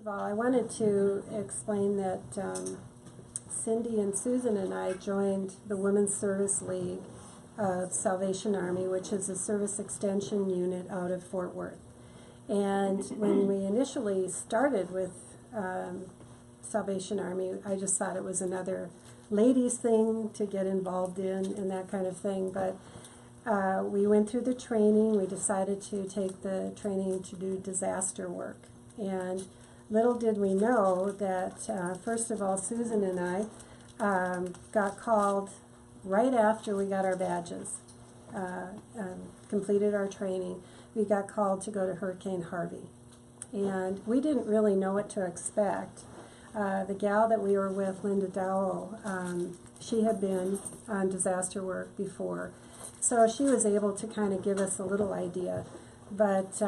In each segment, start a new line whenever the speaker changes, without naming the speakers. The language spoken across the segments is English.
of all, I wanted to explain that Cindy and Susan and I joined the Women's Service League of Salvation Army, which is a service extension unit out of Fort Worth. And when we initially started with Salvation Army, I just thought it was another ladies thing to get involved in and that kind of thing. But we went through the training. We decided to take the training to do disaster work. And little did we know that, first of all, Susan and I got called right after we got our badges, completed our training. We got called to go to Hurricane Harvey. And we didn't really know what to expect. The gal that we were with, Linda Dowell, she had been on disaster work before. So she was able to kind of give us a little idea. But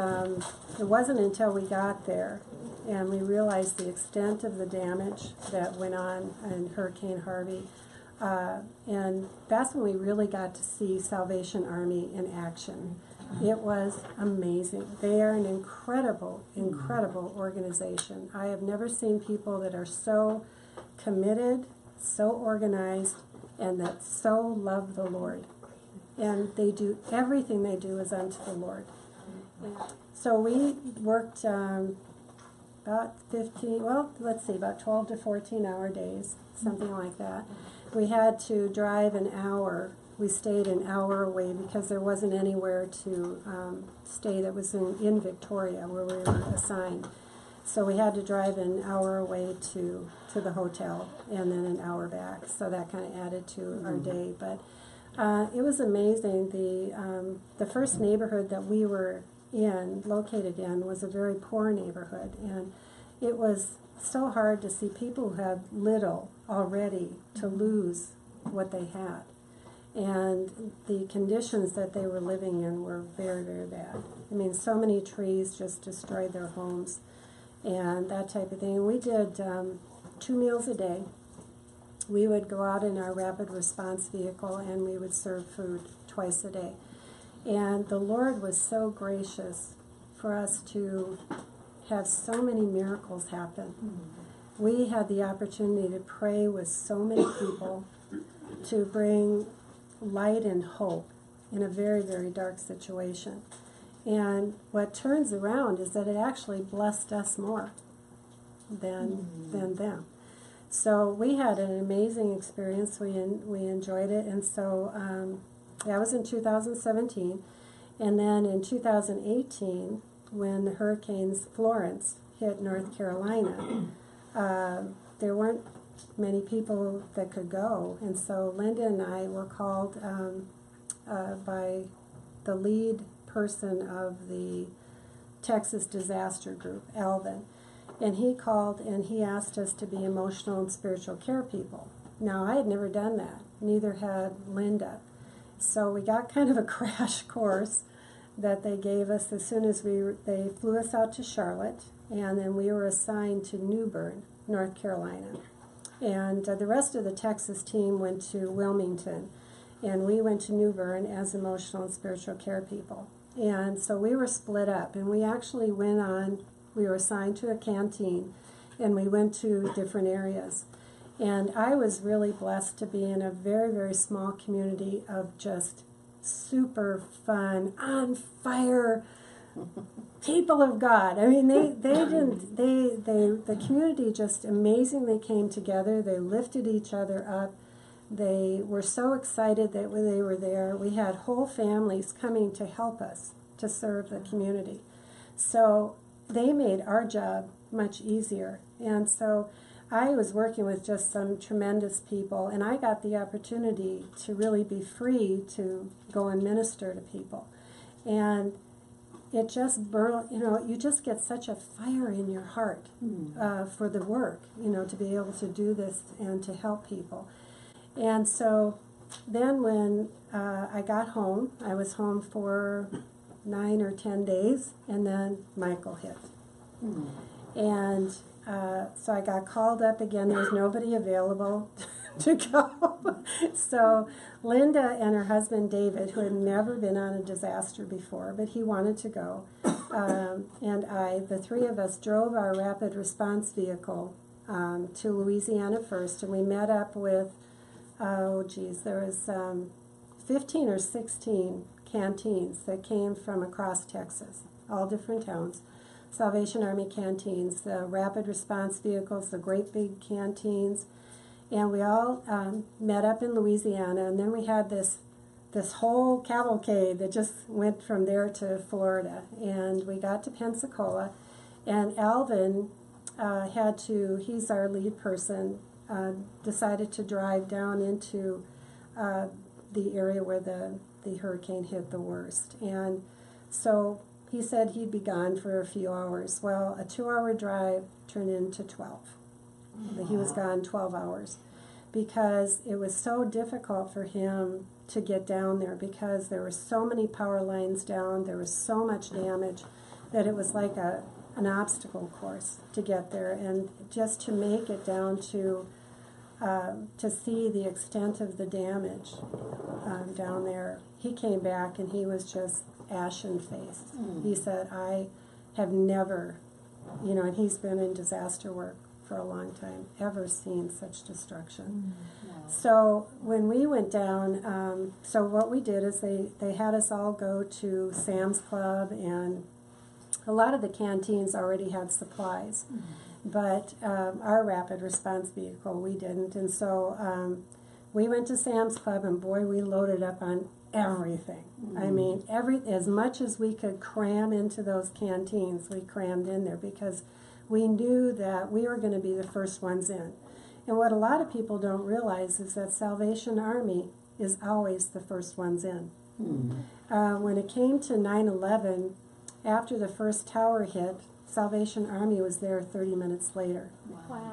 it wasn't until we got there and we realized the extent of the damage that went on in Hurricane Harvey. And that's when we really got to see Salvation Army in action. It was amazing. They are an incredible, incredible organization. I have never seen people that are so committed, so organized, and that so love the Lord. And they do, everything they do is unto the Lord. So we worked about 12 to 14 hour days, something like that. We had to drive an hour. We stayed an hour away because there wasn't anywhere to stay that was in Victoria where we were assigned. So we had to drive an hour away to the hotel and then an hour back. So that kind of added to our day. But it was amazing. The first neighborhood that we were located in, was a very poor neighborhood. And it was so hard to see people who had little already to lose what they had. And the conditions that they were living in were very, very bad. I mean, so many trees just destroyed their homes and that type of thing. And we did 2 meals a day. We would go out in our rapid response vehicle and we would serve food twice a day. And the Lord was so gracious for us to have so many miracles happen. We had the opportunity to pray with so many people to bring light and hope in a very, very dark situation. And what turns around is that it actually blessed us more than them. So we had an amazing experience. We enjoyed it. And so that was in 2017. And then in 2018, when the hurricanes Florence hit North Carolina, there weren't many people that could go. And so Linda and I were called by the lead person of the Texas Disaster Group, Alvin. And he called and he asked us to be emotional and spiritual care people. Now, I had never done that. Neither had Linda. So we got kind of a crash course that they gave us as soon as they flew us out to Charlotte, and then we were assigned to New Bern, North Carolina. And the rest of the Texas team went to Wilmington, and we went to New Bern as emotional and spiritual care people. And so we were split up, and we actually we were assigned to a canteen, and we went to different areas. And I was really blessed to be in a very, very small community of just super fun, on fire people of God. I mean, the community just amazingly came together. They lifted each other up. They were so excited that when they were there, we had whole families coming to help us to serve the community. So they made our job much easier. And so I was working with just some tremendous people, and I got the opportunity to really be free to go and minister to people. And it just you just get such a fire in your heart for the work, to be able to do this and to help people. And so then when I got home, I was home for 9 or 10 days, and then Michael hit. And so I got called up again. There was nobody available to go. So Linda and her husband David, who had never been on a disaster before, but he wanted to go, and I, the three of us, drove our rapid response vehicle to Louisiana first, and we met up with, there was 15 or 16 canteens that came from across Texas, all different towns. Salvation Army canteens, the rapid response vehicles, the great big canteens, and we all met up in Louisiana, and then we had this whole cavalcade that just went from there to Florida, and we got to Pensacola, and Alvin he's our lead person, decided to drive down into the area where the hurricane hit the worst. And so he said he'd be gone for a few hours. Well, a 2-hour drive turned into 12. Wow. He was gone 12 hours because it was so difficult for him to get down there because there were so many power lines down, there was so much damage that it was like an obstacle course to get there. And just to make it down to see the extent of the damage down there, he came back and he was just ashen-faced. He said, I have never, and he's been in disaster work for a long time, ever seen such destruction. Wow. So when we went down, so what we did is they had us all go to Sam's Club, and a lot of the canteens already had supplies. But our rapid response vehicle, we didn't. And so we went to Sam's Club, and boy, we loaded up on everything. I mean, as much as we could cram into those canteens, we crammed in there because we knew that we were going to be the first ones in. And what a lot of people don't realize is that Salvation Army is always the first ones in. When it came to 9/11, after the first tower hit, Salvation Army was there 30 minutes later,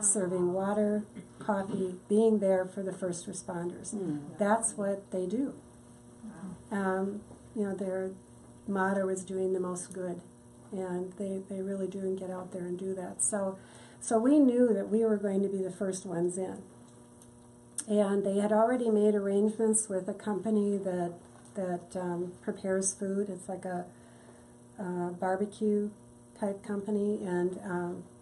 serving water, coffee, being there for the first responders. That's what they do. Their motto is doing the most good, and they really do and get out there and do that. So we knew that we were going to be the first ones in. And they had already made arrangements with a company that prepares food. It's like a barbecue type company, and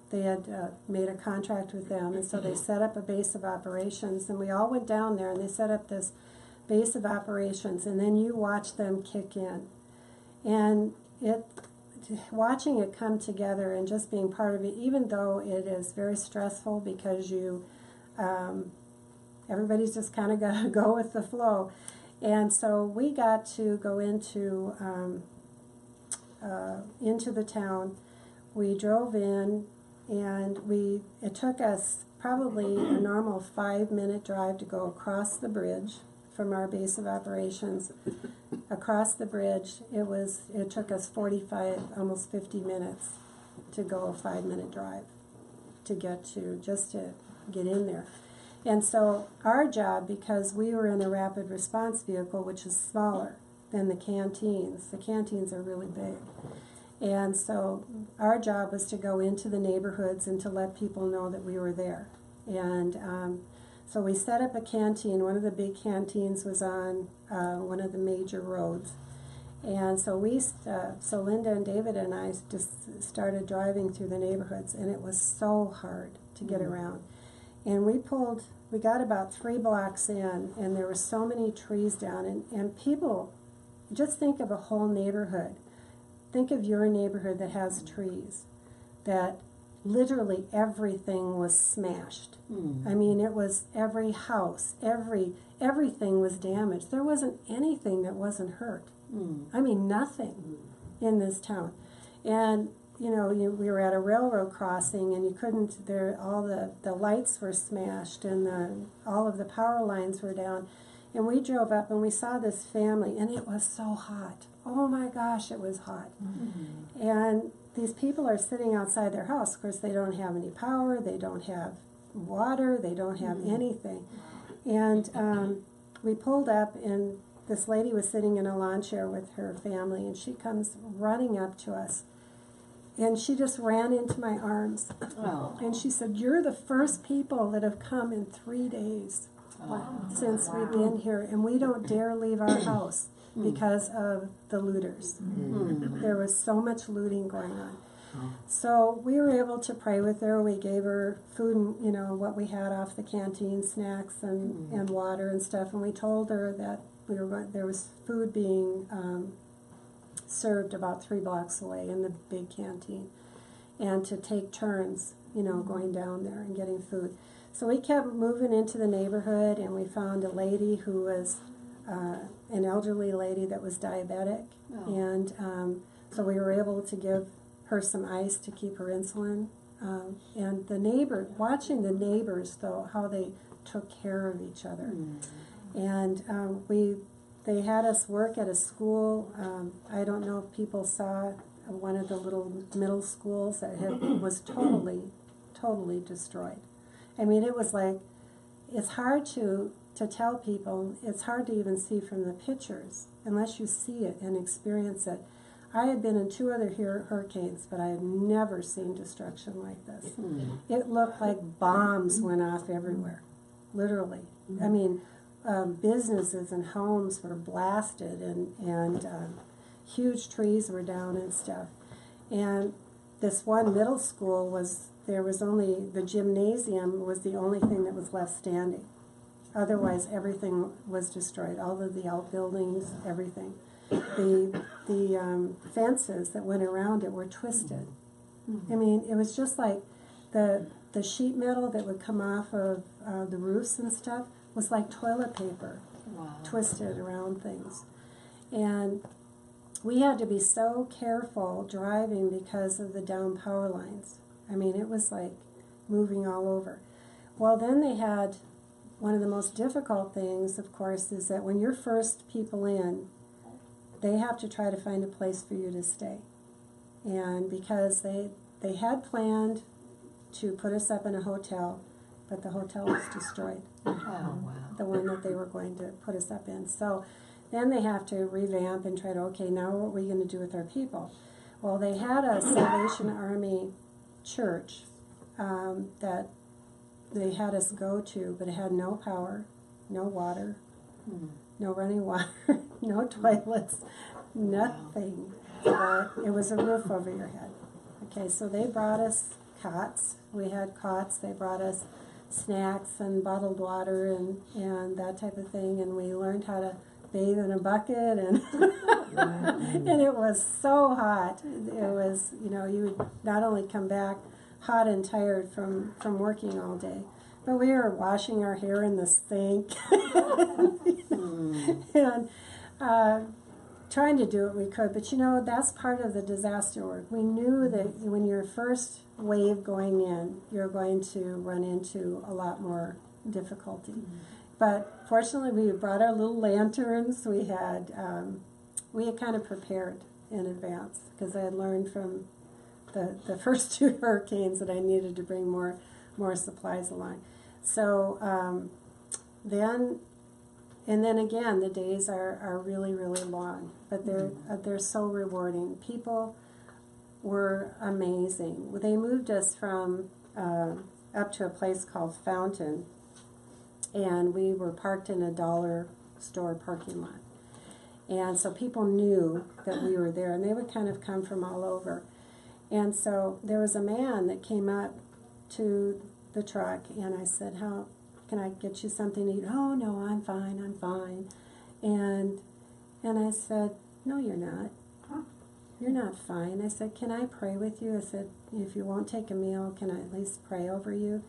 they had made a contract with them, and so they set up a base of operations, and we all went down there, and they set up this base of operations, and then you watch them kick in. And watching it come together and just being part of it, even though it is very stressful because everybody's just kind of got to go with the flow. And so we got to go into the town. We drove in, and it took us probably a normal 5-minute drive to go across the bridge from our base of operations. Across the bridge, it took us 45, almost 50 minutes to go a 5-minute drive to get in there. And so our job, because we were in a rapid response vehicle, which is smaller than the canteens are really big. And so our job was to go into the neighborhoods and to let people know that we were there. And so we set up a canteen. One of the big canteens was on one of the major roads. And so so Linda and David and I just started driving through the neighborhoods, and it was so hard to get around. And we got about 3 blocks in, and there were so many trees down, and people, just think of a whole neighborhood. Think of your neighborhood that has trees, that literally everything was smashed. I mean, it was every house, everything was damaged. There wasn't anything that wasn't hurt. I mean, nothing in this town. And we were at a railroad crossing, and you couldn't. All the lights were smashed, and all of the power lines were down. And we drove up, and we saw this family, and it was so hot. Oh my gosh, it was hot. And these people are sitting outside their house. Of course, they don't have any power, they don't have water, they don't have anything. And we pulled up, and this lady was sitting in a lawn chair with her family, and she comes running up to us. And she just ran into my arms. And she said, "You're the first people that have come in 3 days since we've been here, and we don't dare leave our house. because of the looters. There was so much looting going on. So we were able to pray with her. We gave her food, and, what we had off the canteen, snacks and water and stuff. And we told her that there was food being served about 3 blocks away in the big canteen, and to take turns, going down there and getting food. So we kept moving into the neighborhood, and we found a lady who was an elderly lady that was diabetic, and so we were able to give her some ice to keep her insulin. And watching the neighbors, though, how they took care of each other. And they had us work at a school. I don't know if people saw one of the little middle schools that was totally destroyed. I mean, it was like, it's hard to tell people, it's hard to even see from the pictures unless you see it and experience it. I had been in 2 other hurricanes, but I had never seen destruction like this. It looked like bombs went off everywhere, literally. I mean, businesses and homes were blasted, and huge trees were down and stuff. And this one middle school there was only, the gymnasium was the only thing that was left standing. Otherwise, everything was destroyed, all of the outbuildings, everything. The fences that went around it were twisted. I mean, it was just like the sheet metal that would come off of the roofs and stuff was like toilet paper, twisted around things. And we had to be so careful driving because of the down power lines. I mean, it was like moving all over. Well, then they had, one of the most difficult things, of course, is that when you're first people in, they have to try to find a place for you to stay. And because they had planned to put us up in a hotel, but the hotel was destroyed. The one that they were going to put us up in. So then they have to revamp and try to, okay, now what are we going to do with our people? Well, they had a Salvation Army church that they had us go to, but it had no power, no water, no running water, no toilets, nothing. But it was a roof over your head. Okay, so they brought us cots. We had cots. They brought us snacks and bottled water and that type of thing, and we learned how to bathe in a bucket, and and it was so hot. It was, you would not only come back hot and tired from working all day, but we were washing our hair in the sink and trying to do what we could. But that's part of the disaster work. We knew that when you're first wave going in, you're going to run into a lot more difficulty. But fortunately, we brought our little lanterns. We had kind of prepared in advance, because I had learned from the first 2 hurricanes that I needed to bring more supplies along. So then again, the days are really, really long, but they're so rewarding. People were amazing. They moved us from up to a place called Fountain, and we were parked in a dollar store parking lot. And so people knew that we were there, and they would kind of come from all over. And so there was a man that came up to the truck, and I said, "How can I get you something to eat?" "Oh, no, I'm fine. And I said, "No, you're not. You're not fine." I said, "Can I pray with you?" I said, "If you won't take a meal, can I at least pray over you?"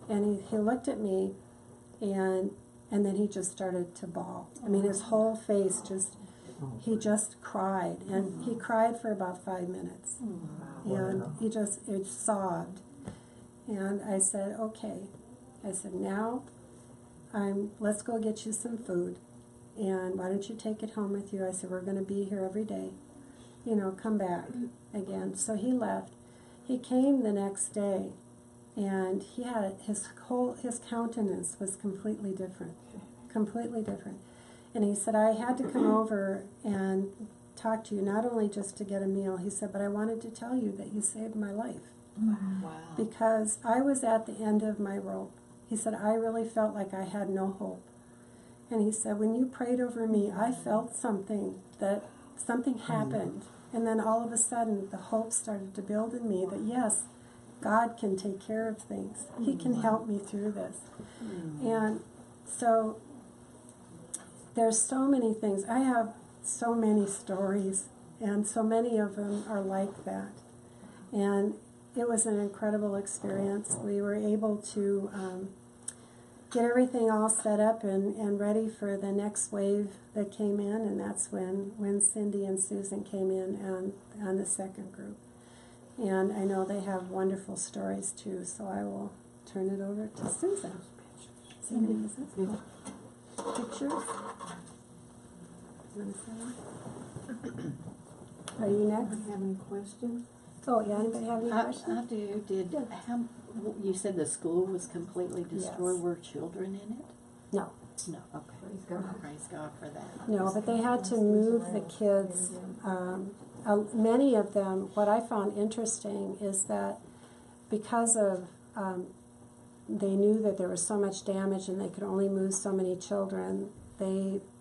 And he looked at me, and then he just started to bawl. I mean, his whole face he just cried. And he cried for about 5 minutes. And he sobbed. And I said, "Okay." I said, "Now, let's go get you some food. And why don't you take it home with you?" I said, "We're going to be here every day. Come back again." So he left. He came the next day, and he had his countenance was completely different. And he said, "I had to come over and talk to you, not only just to get a meal," he said, "but I wanted to tell you that you saved my life." Wow. Because I was at the end of my rope. He said, "I really felt like I had no hope." And he said, when you prayed over me, I felt something happened. And then all of a sudden, the hope started to build in me that, yes, God can take care of things. He can help me through this. And so there's so many things. I have so many stories, and so many of them are like that. And it was an incredible experience. We were able to get everything all set up and ready for the next wave that came in, and that's when Cindy and Susan came in on the second group. And I know they have wonderful stories too, so I will turn it over to Susan. Cindy, is this pictures? Are you next?
Do you have any questions?
Oh, yeah, anybody have any questions?
I do. You said the school was completely destroyed.
Yes.
Were children in it?
No.
No, okay. Praise God for that.
No, but they had to move the kids. Many of them, what I found interesting is that because of, they knew that there was so much damage and they could only move so many children,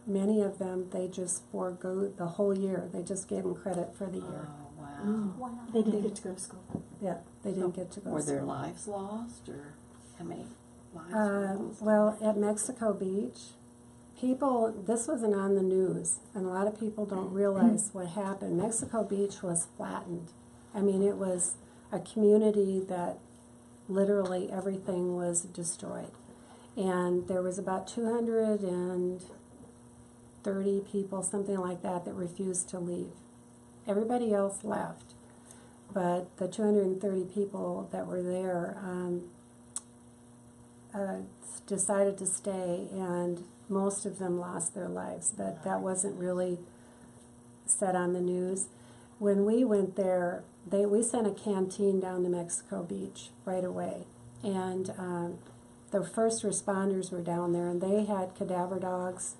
many of them, they just forego the whole year. They just gave them credit for the year.
Oh, wow.
Wow. They didn't get to go to school.
Yeah, they didn't get to go
Were
to school.
their lives lost, or how many lives were lost?
Well, at Mexico Beach, this wasn't on the news, and a lot of people don't realize what happened. Mexico Beach was flattened. I mean, it was a community that literally everything was destroyed. And there was about 230 people, something like that refused to leave. Everybody else left, but the 230 people that were there decided to stay, and most of them lost their lives, but that wasn't really said on the news. When we went there, we sent a canteen down to Mexico Beach right away, and the first responders were down there, and they had cadaver dogs,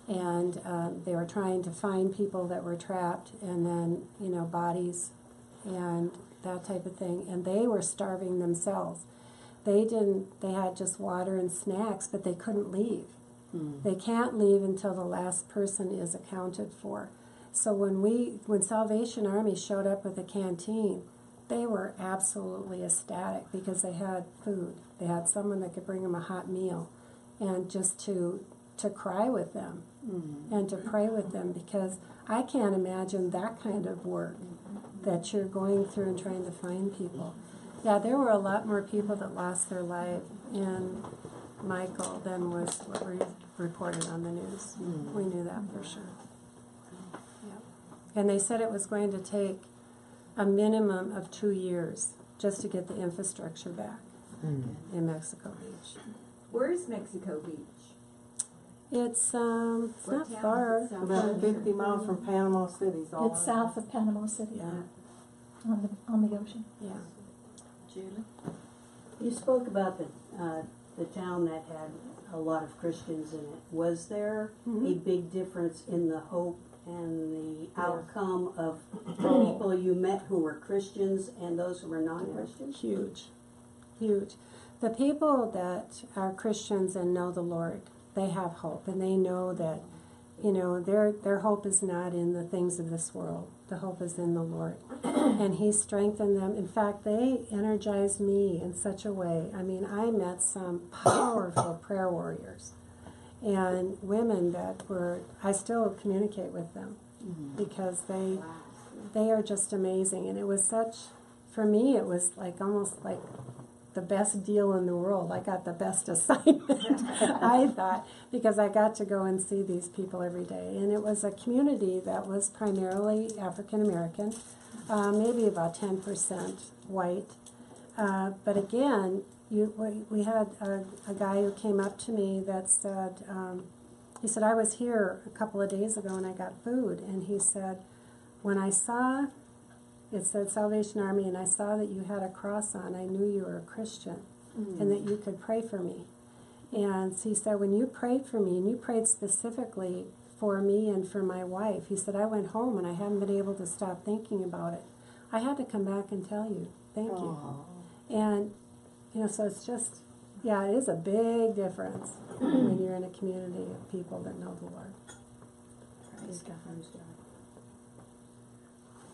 and they were trying to find people that were trapped, and then, bodies and that type of thing, and they were starving themselves. They had just water and snacks, but they couldn't leave. They can't leave until the last person is accounted for. So when Salvation Army showed up with a canteen, they were absolutely ecstatic because they had food. They had someone that could bring them a hot meal, and just to cry with them and to pray with them, because I can't imagine that kind of work that you're going through and trying to find people. Yeah, there were a lot more people that lost their life in Michael than was what we reported on the news. We knew that for sure. Yeah. And they said it was going to take a minimum of 2 years just to get the infrastructure back in Mexico Beach.
Where is Mexico Beach?
It's
What
not
town
far.
is it?
About 50 miles from Panama City.
It's south of Panama City,
Yeah,
on the ocean.
yeah.
Julie?
You spoke about the town that had a lot of Christians in it. Was there a big difference in the hope and the outcome of the people you met who were Christians and those who were non-Christians?
Huge, huge. The people that are Christians and know the Lord, they have hope, and they know that, their hope is not in the things of this world. The hope is in the Lord. And He strengthened them. In fact, they energized me in such a way. I mean, I met some powerful prayer warriors and women that I still communicate with them because they are just amazing. And it was for me, it was almost like the best deal in the world. I got the best assignment, I thought, because I got to go and see these people every day. And it was a community that was primarily African American, maybe about 10% white. But again, we had a guy who came up to me that said, he said, I was here a couple of days ago and I got food. And he said, when I saw it said Salvation Army, and I saw that you had a cross on, I knew you were a Christian and that you could pray for me. And he said, when you prayed for me, and you prayed specifically for me and for my wife, he said, I went home and I haven't been able to stop thinking about it. I had to come back and tell you, thank you. And, so it's just Yeah, it is a big difference when you're in a community of people that know the Lord.
Praise God.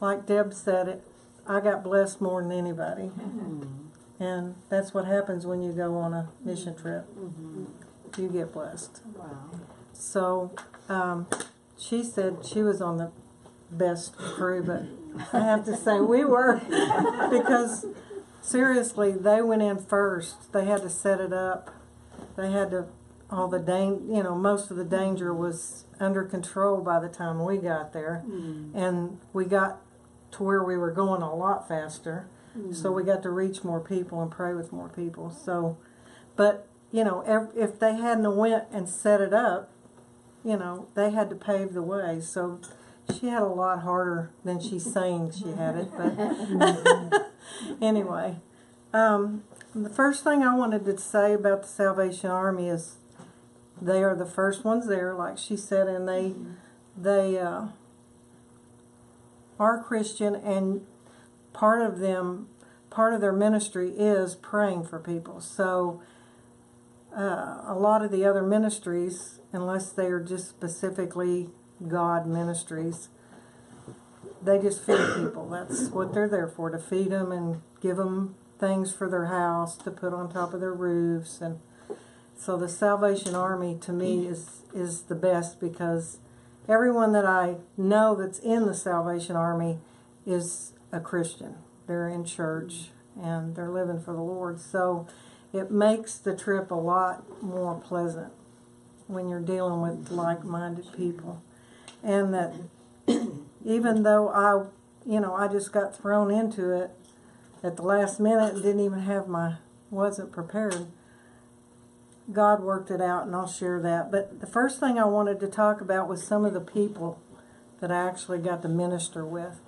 Like Deb said, I got blessed more than anybody. And that's what happens when you go on a mission trip. You get blessed.
Wow.
So she said she was on the best crew, but I have to say we were because seriously, they went in first. They had to set it up. They had to most of the danger was under control by the time we got there, and we got to where we were going a lot faster. So we got to reach more people and pray with more people. So, but if they hadn't went and set it up, they had to pave the way. So she had a lot harder than she's saying she had it. But anyway, the first thing I wanted to say about the Salvation Army is they are the first ones there, like she said, and they are Christian, and part of their ministry is praying for people. So a lot of the other ministries, unless they are just specifically God ministries, they just feed people. That's what they're there for, to feed them and give them things for their house to put on top of their roofs. And so the Salvation Army to me is the best, because everyone that I know that's in the Salvation Army is a Christian. They're in church and they're living for the Lord. So it makes the trip a lot more pleasant when you're dealing with like-minded people. And that even though I just got thrown into it at the last minute and didn't even wasn't prepared, God worked it out, and I'll share that. But the first thing I wanted to talk about was some of the people that I actually got to minister with.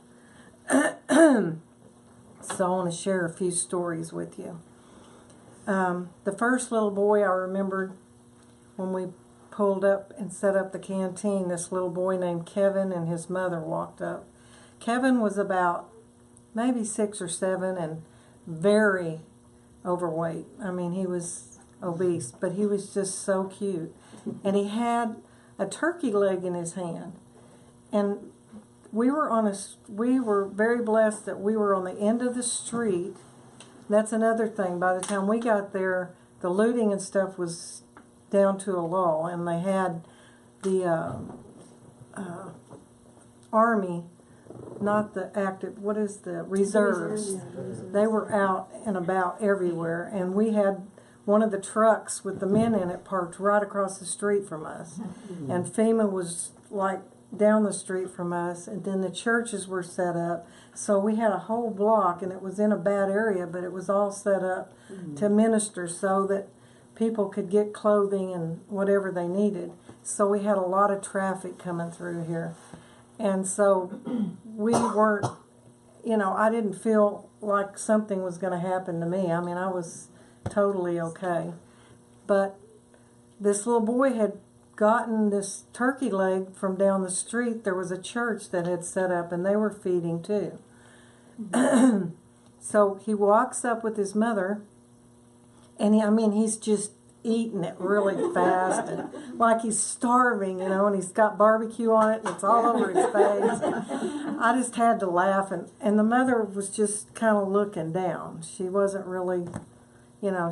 So I want to share a few stories with you. The first little boy I remembered when we pulled up and set up the canteen, this little boy named Kevin and his mother walked up. Kevin was about maybe 6 or 7 and very overweight. I mean, he was obese, but he was just so cute. And he had a turkey leg in his hand. And we were very blessed that we were on the end of the street. That's another thing. By the time we got there, the looting and stuff was down to a lull, and they had the Army, not the active, what is the reserves? They were out and about everywhere, and we had one of the trucks with the men in it parked right across the street from us. And FEMA was like down the street from us, and then the churches were set up. So we had a whole block, and it was in a bad area, but it was all set up to minister so that people could get clothing and whatever they needed. So we had a lot of traffic coming through here. And so we weren't, I didn't feel like something was going to happen to me. I mean, I was totally okay. But this little boy had gotten this turkey leg from down the street. There was a church that had set up, and they were feeding too. So he walks up with his mother, and he's just eating it really fast, and like he's starving, and he's got barbecue on it, and it's all over his face. I just had to laugh, and the mother was just kind of looking down. She wasn't really,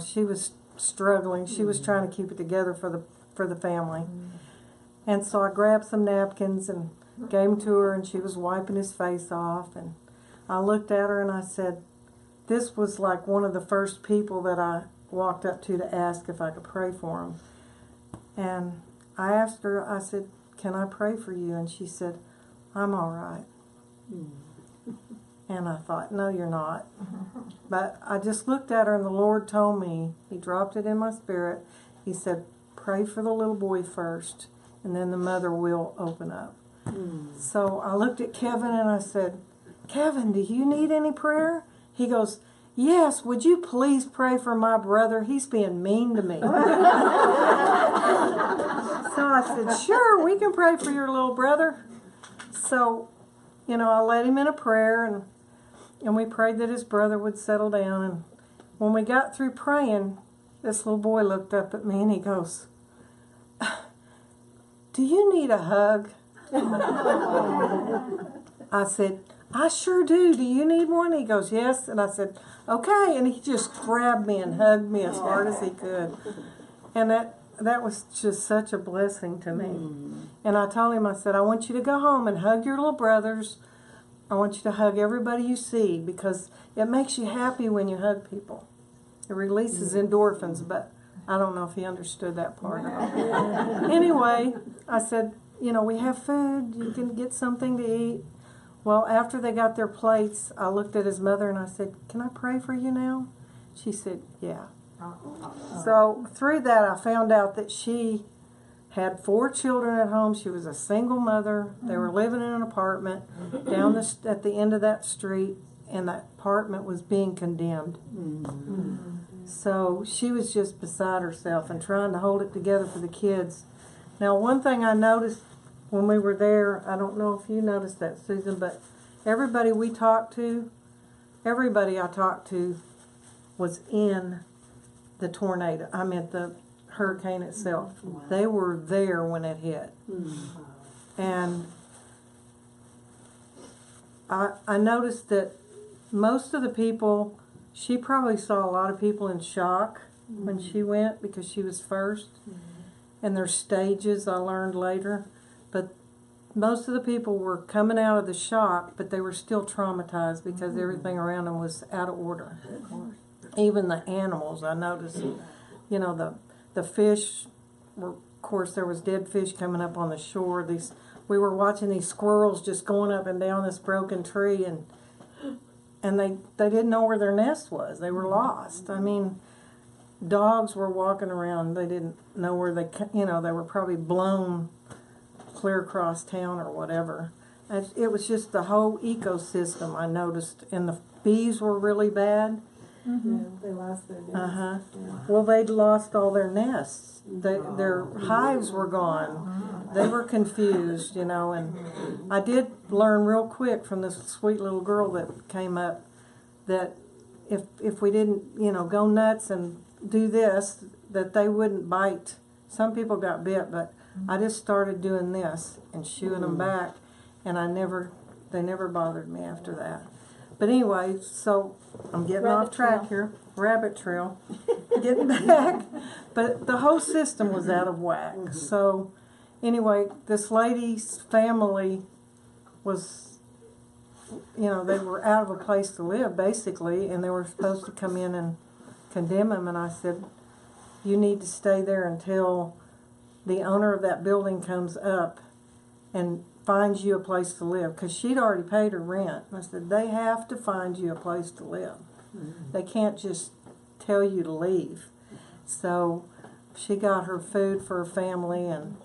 she was struggling. She was trying to keep it together for the family. And so I grabbed some napkins and gave them to her, and she was wiping his face off, and I looked at her and I said, this was like one of the first people that I walked up to ask if I could pray for him. And I asked her, I said, can I pray for you? And she said, I'm all right. And I thought, no, you're not. But I just looked at her, and the Lord told me, He dropped it in my spirit. He said, pray for the little boy first, and then the mother will open up. So I looked at Kevin and I said, Kevin, do you need any prayer? He goes, yes, would you please pray for my brother? He's being mean to me. So I said, sure, we can pray for your little brother. So, I led him in a prayer, and we prayed that his brother would settle down. And when we got through praying, this little boy looked up at me and he goes, "Do you need a hug?" I said, "I sure do. Do you need one?" He goes, "Yes." And I said, "Okay." And he just grabbed me and hugged me as hard as he could. And that was just such a blessing to me. And I told him, I said, "I want you to go home and hug your little brothers. I want you to hug everybody you see, because it makes you happy when you hug people. It releases endorphins," but I don't know if he understood that part of it. Anyway, I said, "We have food. You can get something to eat." Well, after they got their plates, I looked at his mother and I said, "Can I pray for you now?" She said, "Yeah." So through that, I found out that she had 4 children at home. She was a single mother. They were living in an apartment down at the end of that street, and that apartment was being condemned. So she was just beside herself and trying to hold it together for the kids. Now, one thing I noticed when we were there, I don't know if you noticed that, Susan, but everybody I talked to was in the tornado. I meant the hurricane itself.
Wow.
They were there when it hit. And I noticed that most of the people, she probably saw a lot of people in shock when she went, because she was first. And there's stages, I learned later. But most of the people were coming out of the shock, but they were still traumatized because everything around them was out of order. Even the animals, I noticed, the fish were, of course, there was dead fish coming up on the shore. We were watching these squirrels just going up and down this broken tree, and they didn't know where their nest was. They were lost. I mean, dogs were walking around. They didn't know where they were probably blown clear across town or whatever. It was just the whole ecosystem I noticed, and the bees were really bad.
Yeah, they lost their nest.
Well, they'd lost all their nests. Their hives were gone. They were confused, and I did learn real quick from this sweet little girl that came up that if we didn't, go nuts and do this, that they wouldn't bite. Some people got bit, but I just started doing this and shooing them back, and they never bothered me after that. But anyway, so I'm getting off track here. Rabbit trail. Getting back. But the whole system was out of whack. So anyway, this lady's family was, they were out of a place to live, basically, and they were supposed to come in and condemn him. And I said, "You need to stay there until the owner of that building comes up and finds you a place to live," because she'd already paid her rent. I said, "They have to find you a place to live. They can't just tell you to leave." So she got her food for her family, and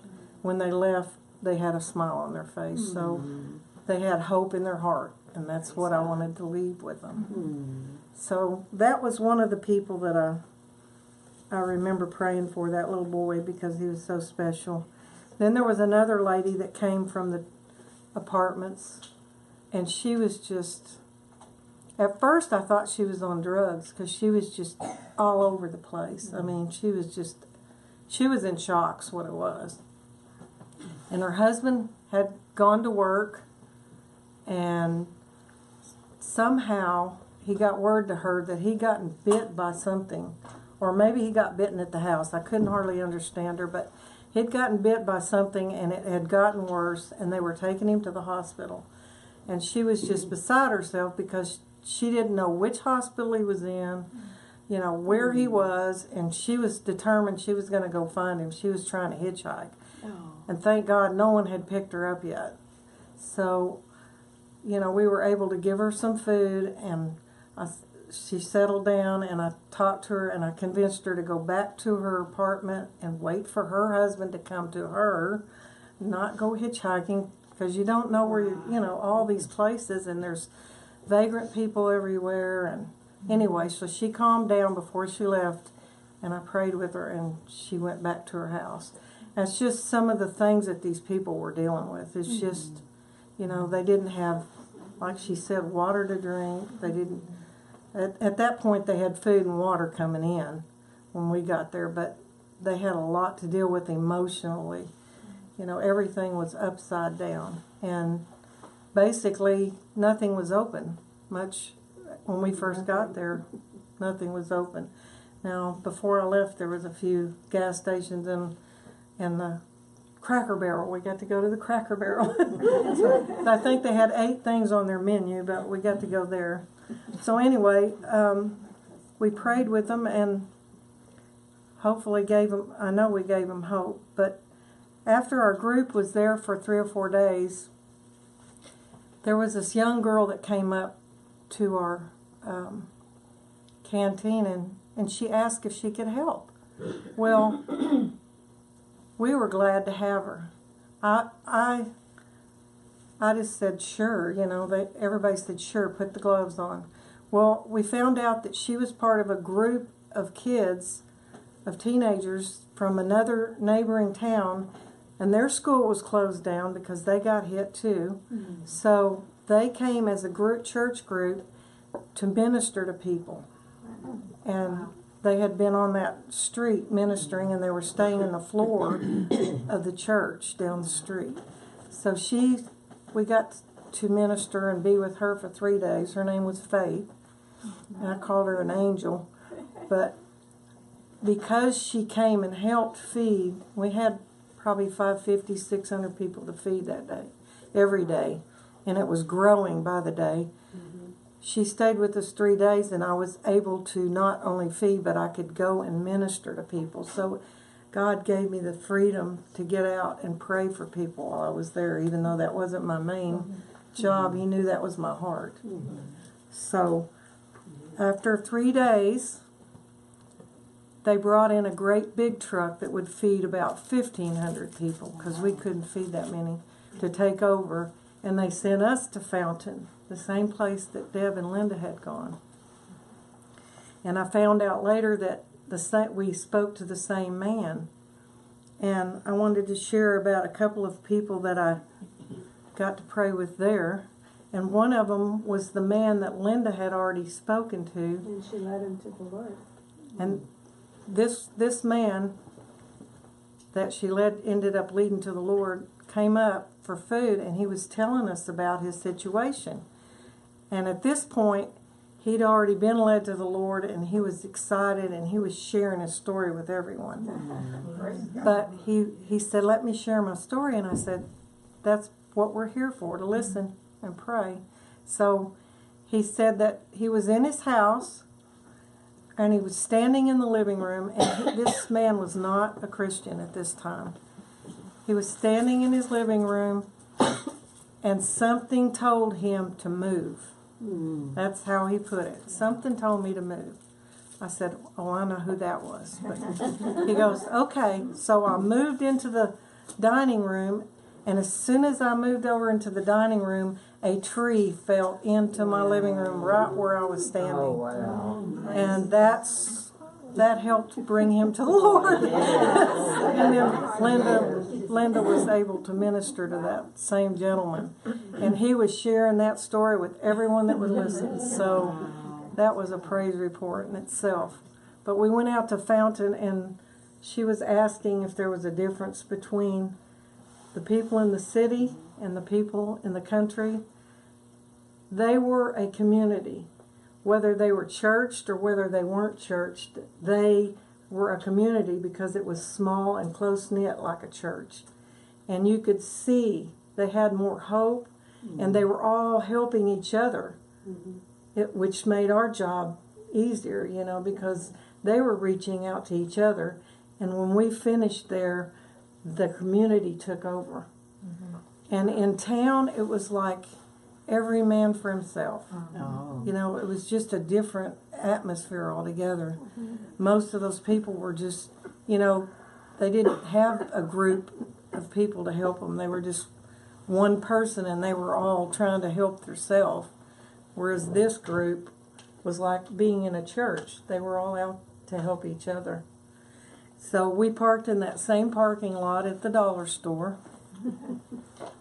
when they left, they had a smile on their face. So they had hope in their heart, and that's what I wanted to leave with them. So that was one of the people that I remember praying for, that little boy, because he was so special. Then there was another lady that came from the apartments, and she was just, at first I thought she was on drugs, because she was just all over the place. I mean, she was in shock's what it was. And her husband had gone to work, and somehow he got word to her that he'd gotten bit by something, or maybe he got bitten at the house. I couldn't hardly understand her, but he'd gotten bit by something, and it had gotten worse, and they were taking him to the hospital. And she was just beside herself, because she didn't know which hospital he was in, where he was, and she was determined she was going to go find him. She was trying to hitchhike. And thank God no one had picked her up yet. So, we were able to give her some food, and she settled down, and I talked to her, and I convinced her to go back to her apartment and wait for her husband to come to her, not go hitchhiking, because you don't know where all these places, and there's vagrant people everywhere. And anyway, so she calmed down before she left, and I prayed with her, and she went back to her house. And it's just some of the things that these people were dealing with. It's just, they didn't have, like she said, water to drink. They didn't. At that point, they had food and water coming in, when we got there, but they had a lot to deal with emotionally. You know, everything was upside down, and basically nothing was open. Much when we first got there, nothing was open. Now, before I left, there was a few gas stations and the Cracker Barrel. We got to go to the Cracker Barrel. So I think they had 8 things on their menu, but we got to go there. So anyway, we prayed with them and hopefully gave them, I know we gave them hope. But after our group was there for 3 or 4 days, there was this young girl that came up to our canteen and she asked if she could help. Well, we were glad to have her. I just said sure, you know. Everybody said sure, put the gloves on. Well, we found out that she was part of a group of kids, of teenagers from another neighboring town, and their school was closed down because they got hit too. Mm-hmm. So they came as a group, church group, to minister to people. And they had been on that street ministering, and they were staying in the floor of the church down the street. So we got to minister and be with her for 3 days. Her name was Faith, and I called her an angel. But because she came and helped feed, we had probably 550, 600 people to feed that day, every day, and it was growing by the day. She stayed with us 3 days, and I was able to not only feed, but I could go and minister to people. So God gave me the freedom to get out and pray for people while I was there, even though that wasn't my main job. He knew that was my heart. So after 3 days, they brought in a great big truck that would feed about 1,500 people, because we couldn't feed that many, to take over. And they sent us to Fountain, the same place that Deb and Linda had gone. And I found out later that we spoke to the same man. And I wanted to share about a couple of people that I got to pray with there. And one of them was the man that Linda had already spoken to.
And she led him to the Lord.
And this man that she ended up leading to the Lord came up for food, and he was telling us about his situation. And at this point, he'd already been led to the Lord, and he was excited, and he was sharing his story with everyone. But he said, let me share my story. And I said, that's what we're here for, to listen and pray. So he said that he was in his house, and he was standing in the living room, and this man was not a Christian at this time. He was standing in his living room, and something told him to move. That's how he put it. Something told me to move. I said, oh, I know who that was. But he goes, okay. So I moved into the dining room, and as soon as I moved over into the dining room, a tree fell into my living room right where I was standing.
Oh, wow.
And that helped bring him to the Lord. And then Linda was able to minister to that same gentleman. And he was sharing that story with everyone that would listen. So that was a praise report in itself. But we went out to Fountain, and she was asking if there was a difference between the people in the city and the people in the country. They were a community. Whether they were churched or whether they weren't churched, they were a community because it was small and close-knit like a church. And you could see they had more hope, and they were all helping each other, which made our job easier, you know, because they were reaching out to each other. And when we finished there, the community took over. And in town, it was like every man for himself. You know, it was just a different atmosphere altogether. Most of those people were just, you know, they didn't have a group of people to help them. They were just one person, and they were all trying to help themselves. Whereas this group was like being in a church. They were all out to help each other. So we parked in that same parking lot at the dollar store.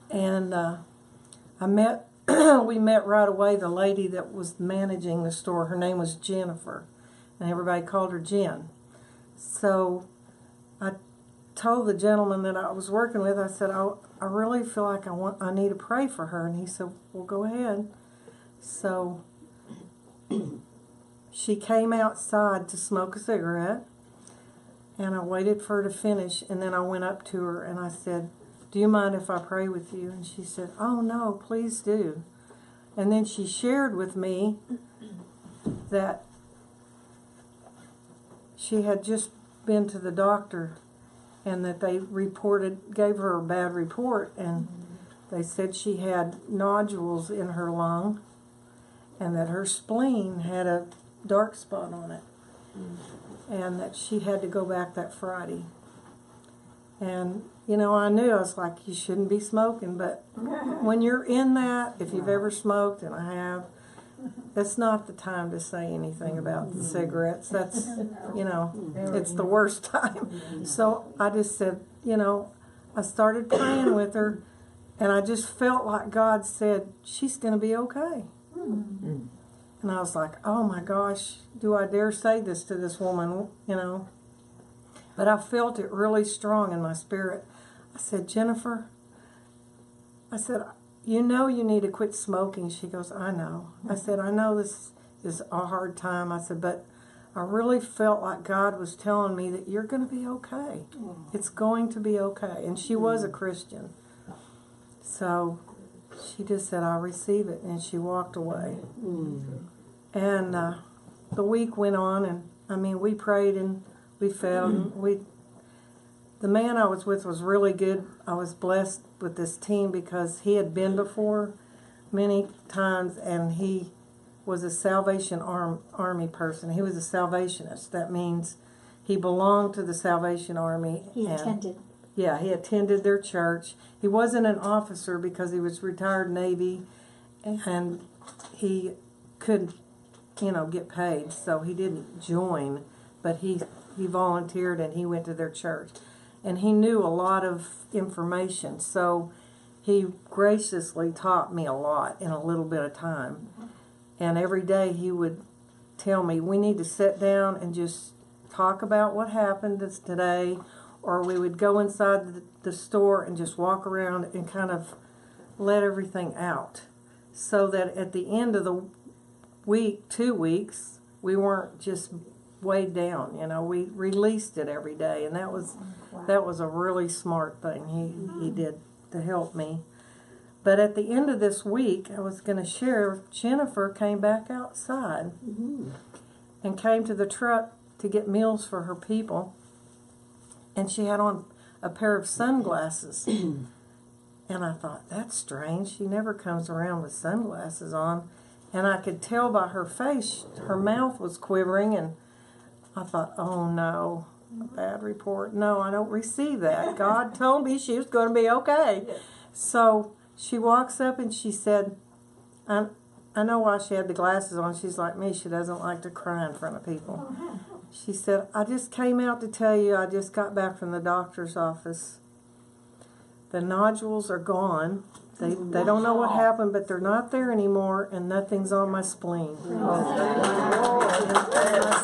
And we met right away the lady that was managing the store. Her name was Jennifer, and everybody called her Jen. So I told the gentleman that I was working with, I said, I really feel like I need to pray for her. And he said, well, go ahead. So she came outside to smoke a cigarette, and I waited for her to finish, and then I went up to her and I said, do you mind if I pray with you? And she said, oh no, please do. And then she shared with me that she had just been to the doctor and that they gave her a bad report, and they said she had nodules in her lung and that her spleen had a dark spot on it, and that she had to go back that Friday. And, you know, I knew, I was like, you shouldn't be smoking, but when you're in that, if you've ever smoked, and I have, that's not the time to say anything about the cigarettes. That's, you know, it's the worst time. So I just said, you know, I started praying with her, and I just felt like God said, she's going to be okay. And I was like, oh my gosh, do I dare say this to this woman, you know? But I felt it really strong in my spirit. I said, Jennifer, I said, you know you need to quit smoking. She goes, I know. I said, I know this is a hard time. I said, but I really felt like God was telling me that you're going to be okay. It's going to be okay. And she was a Christian. So she just said, I receive it. And she walked away. And the week went on, and I mean, we prayed and we felt. The man I was with was really good. I was blessed with this team because he had been before many times, and he was a Salvation Army person. He was a Salvationist. That means he belonged to the Salvation Army.
He attended.
Yeah, he attended their church. He wasn't an officer because he was retired Navy, and he couldn't, you know, get paid, so he didn't join, but he volunteered and he went to their church. And he knew a lot of information, so he graciously taught me a lot in a little bit of time. And every day he would tell me, we need to sit down and just talk about what happened today, or we would go inside the store and just walk around and kind of let everything out, so that at the end of the week, 2 weeks, we weren't just weighed down. You know, we released it every day, and that was a really smart thing he did to help me. But at the end of this week, I was going to share, Jennifer came back outside and came to the truck to get meals for her people, and she had on a pair of sunglasses. And I thought, that's strange. She never comes around with sunglasses on. And I could tell by her face, her mouth was quivering, and I thought, oh no, a bad report. No, I don't receive that. God told me she was going to be okay. So she walks up and she said, I know why she had the glasses on. She's like me. She doesn't like to cry in front of people. She said, I just came out to tell you I just got back from the doctor's office. The nodules are gone. They don't know what happened, but they're not there anymore, and nothing's on my spleen. And I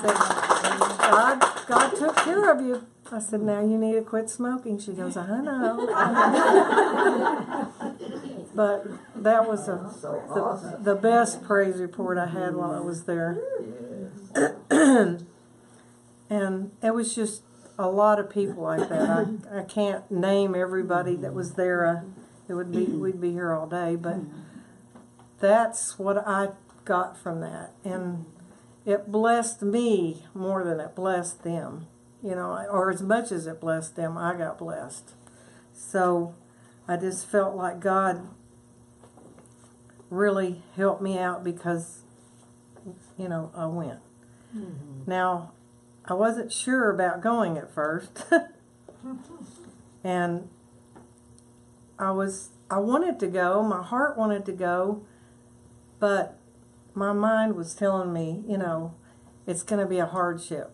said, God took care of you. I said, now you need to quit smoking. She goes, I know. But that was the best praise report I had while I was there. And it was just a lot of people like that. I can't name everybody that was there. We'd be here all day, but that's what I got from that, and it blessed me more than it blessed them, you know, or as much as it blessed them, I got blessed. So I just felt like God really helped me out because, you know, I went. Now, I wasn't sure about going at first, and I wanted to go, my heart wanted to go, but my mind was telling me, you know, it's going to be a hardship.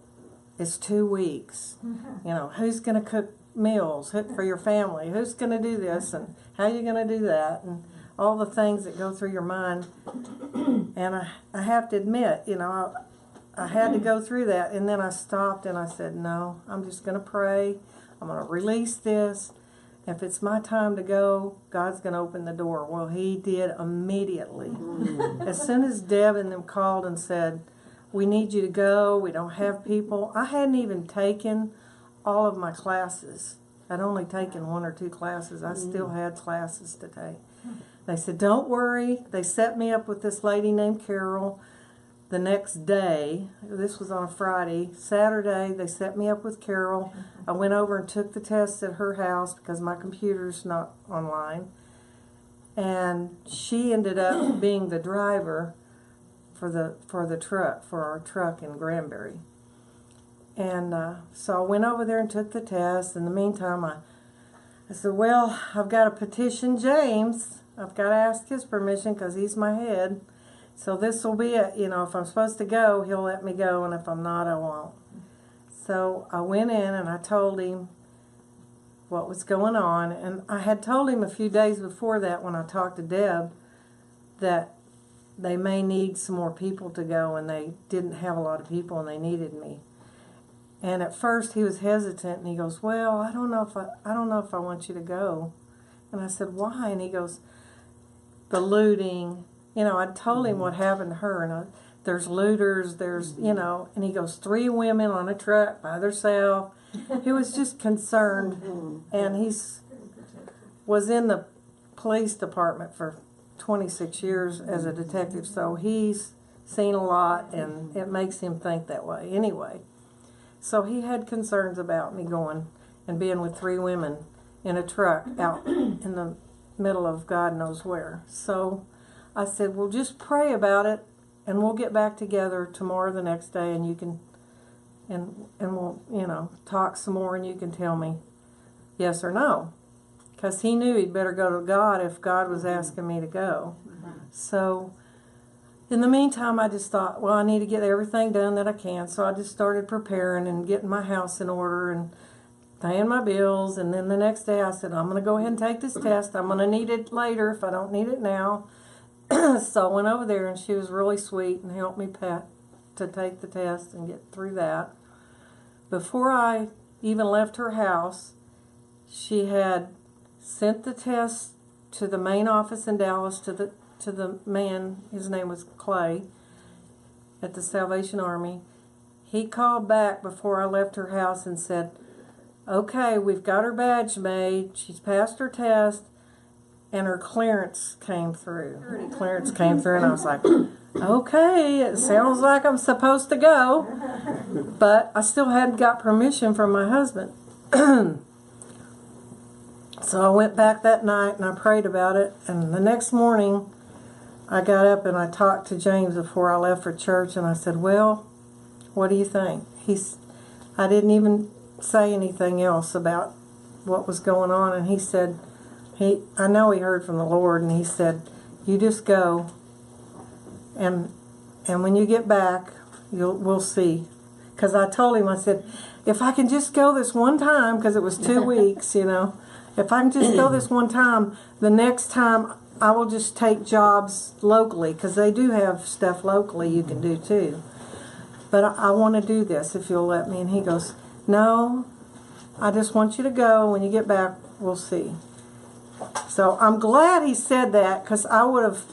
It's 2 weeks. You know, who's going to cook meals for your family? Who's going to do this? And how are you going to do that? And all the things that go through your mind. And I have to admit, you know, I had to go through that, and then I stopped and I said, no, I'm just going to pray. I'm going to release this. If it's my time to go, God's going to open the door. Well, he did immediately. As soon as Deb and them called and said, we need you to go, we don't have people. I hadn't even taken all of my classes. I'd only taken 1 or 2 classes. I still had classes to take. They said, don't worry. They set me up with this lady named Carol. The next day, this was on a Friday, Saturday, they set me up with Carol. I went over and took the tests at her house because my computer's not online. And she ended up being the driver for the truck, for our truck in Granbury. And so I went over there and took the test. In the meantime, I said, well, I've got to petition James. I've got to ask his permission because he's my head. So this will be it. You know, if I'm supposed to go, he'll let me go, and if I'm not, I won't. So I went in and I told him what was going on. And I had told him a few days before that when I talked to Deb that they may need some more people to go, and they didn't have a lot of people and they needed me. And at first he was hesitant, and he goes, well, I don't know if I want you to go. And I said, why? And he goes, the looting. You know, I told him what happened to her, and there's looters, there's, you know, and he goes, 3 women on a truck by themselves. He was just concerned, and was in the police department for 26 years as a detective, so he's seen a lot, and it makes him think that way anyway. So he had concerns about me going and being with 3 women in a truck out in the middle of God knows where. So I said, well, just pray about it, and we'll get back together tomorrow, the next day, and you can, and we'll, you know, talk some more, and you can tell me yes or no. Because he knew he'd better go to God if God was asking me to go. So in the meantime, I just thought, well, I need to get everything done that I can. So I just started preparing and getting my house in order and paying my bills. And then the next day I said, I'm going to go ahead and take this test. I'm going to need it later if I don't need it now. So I went over there, and she was really sweet and helped me to take the test and get through that. Before I even left her house, she had sent the test to the main office in Dallas to the man, his name was Clay, at the Salvation Army. He called back before I left her house and said, okay, we've got her badge made, she's passed her test, and her clearance came through. And I was like, okay, it sounds like I'm supposed to go. But I still hadn't got permission from my husband. So I went back that night and I prayed about it. And the next morning, I got up and I talked to James before I left for church. And I said, well, what do you think? I didn't even say anything else about what was going on. And he said, I know he heard from the Lord, and he said, you just go, and when you get back, we'll see. Because I told him, I said, if I can just go this one time, because it was 2 weeks, you know, if I can just go this one time, the next time I will just take jobs locally, because they do have stuff locally you can do too. But I want to do this if you'll let me. And he goes, no, I just want you to go. When you get back, we'll see. So I'm glad he said that, because I would have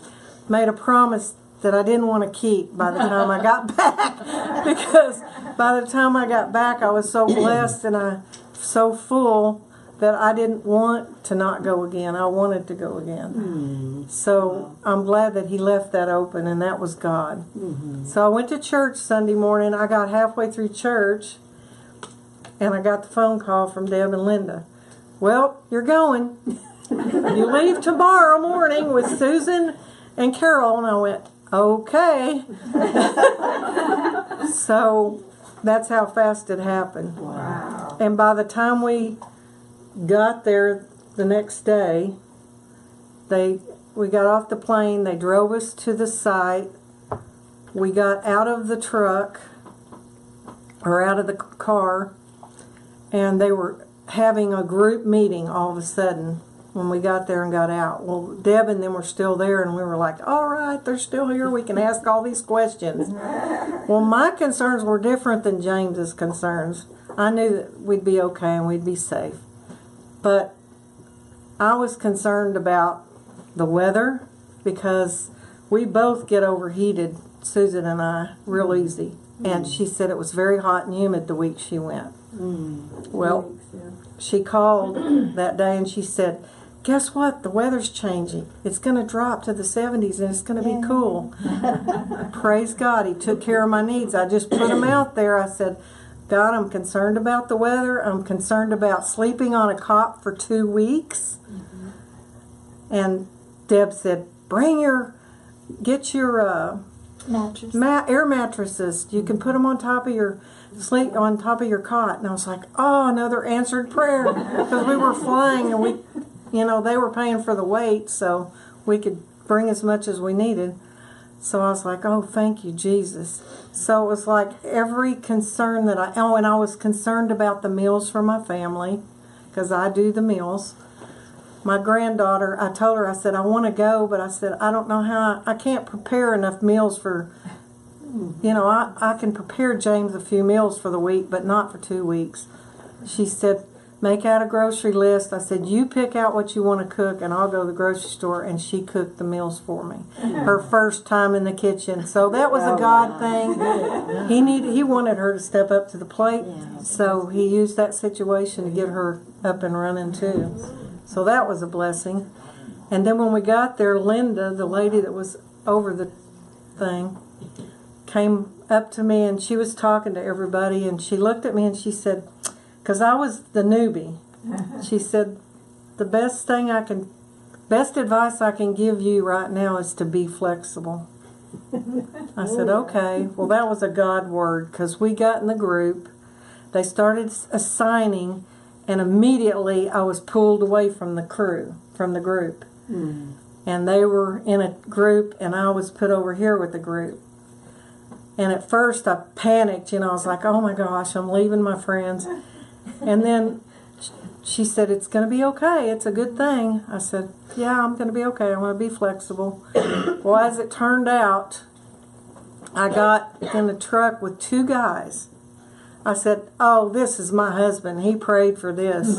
made a promise that I didn't want to keep by the time I got back. Because by the time I got back, I was so blessed and so full that I didn't want to not go again. I wanted to go again. So I'm glad that he left that open, and that was God. So I went to church Sunday morning. I got halfway through church, and I got the phone call from Deb and Linda. Well, you're going. You leave tomorrow morning with Susan and Carol. And I went, okay. So that's how fast it happened.
Wow.
And by the time we got there the next day, we got off the plane. They drove us to the site. We got out of the truck, or out of the car, and they were having a group meeting all of a sudden when we got there and got out. Well, Deb and them were still there, and we were like, all right, they're still here. We can ask all these questions. Well, my concerns were different than James's concerns. I knew that we'd be okay and we'd be safe. But I was concerned about the weather because we both get overheated, Susan and I, real easy. And she said it was very hot and humid the week she went. Well, she called that day and she said, guess what? The weather's changing. It's going to drop to the 70s and it's going to be cool. Praise God. He took care of my needs. I just put them out there. I said, God, I'm concerned about the weather. I'm concerned about sleeping on a cot for 2 weeks. And Deb said, get your
Mattress.
air mattresses. You can put them on top of your cot. And I was like, oh, another answered prayer, because we were flying and they were paying for the weight, so we could bring as much as we needed. So I was like, oh, thank you, Jesus. So it was like every concern and I was concerned about the meals for my family, because I do the meals. My granddaughter, I told her, I said, I want to go, but I said, I don't know how, I can't prepare enough meals for, I can prepare James a few meals for the week, but not for 2 weeks. She said, make out a grocery list. I said, you pick out what you want to cook, and I'll go to the grocery store, and she cooked the meals for me. Her first time in the kitchen. So that was a God thing. He wanted her to step up to the plate, so he used that situation to get her up and running too. So that was a blessing. And then when we got there, Linda, the lady that was over the thing, came up to me and she was talking to everybody, and she looked at me and she said, because I was the newbie, she said, the best advice I can give you right now is to be flexible. I said, okay. Well, that was a God word, because we got in the group. They started assigning, and immediately I was pulled away from the group. And they were in a group, and I was put over here with the group. And at first I panicked, I was like, oh my gosh, I'm leaving my friends. And then she said, it's going to be okay. It's a good thing. I said, yeah, I'm going to be okay. I'm going to be flexible. Well, as it turned out, I got in the truck with 2 guys. I said, oh, this is my husband. He prayed for this. He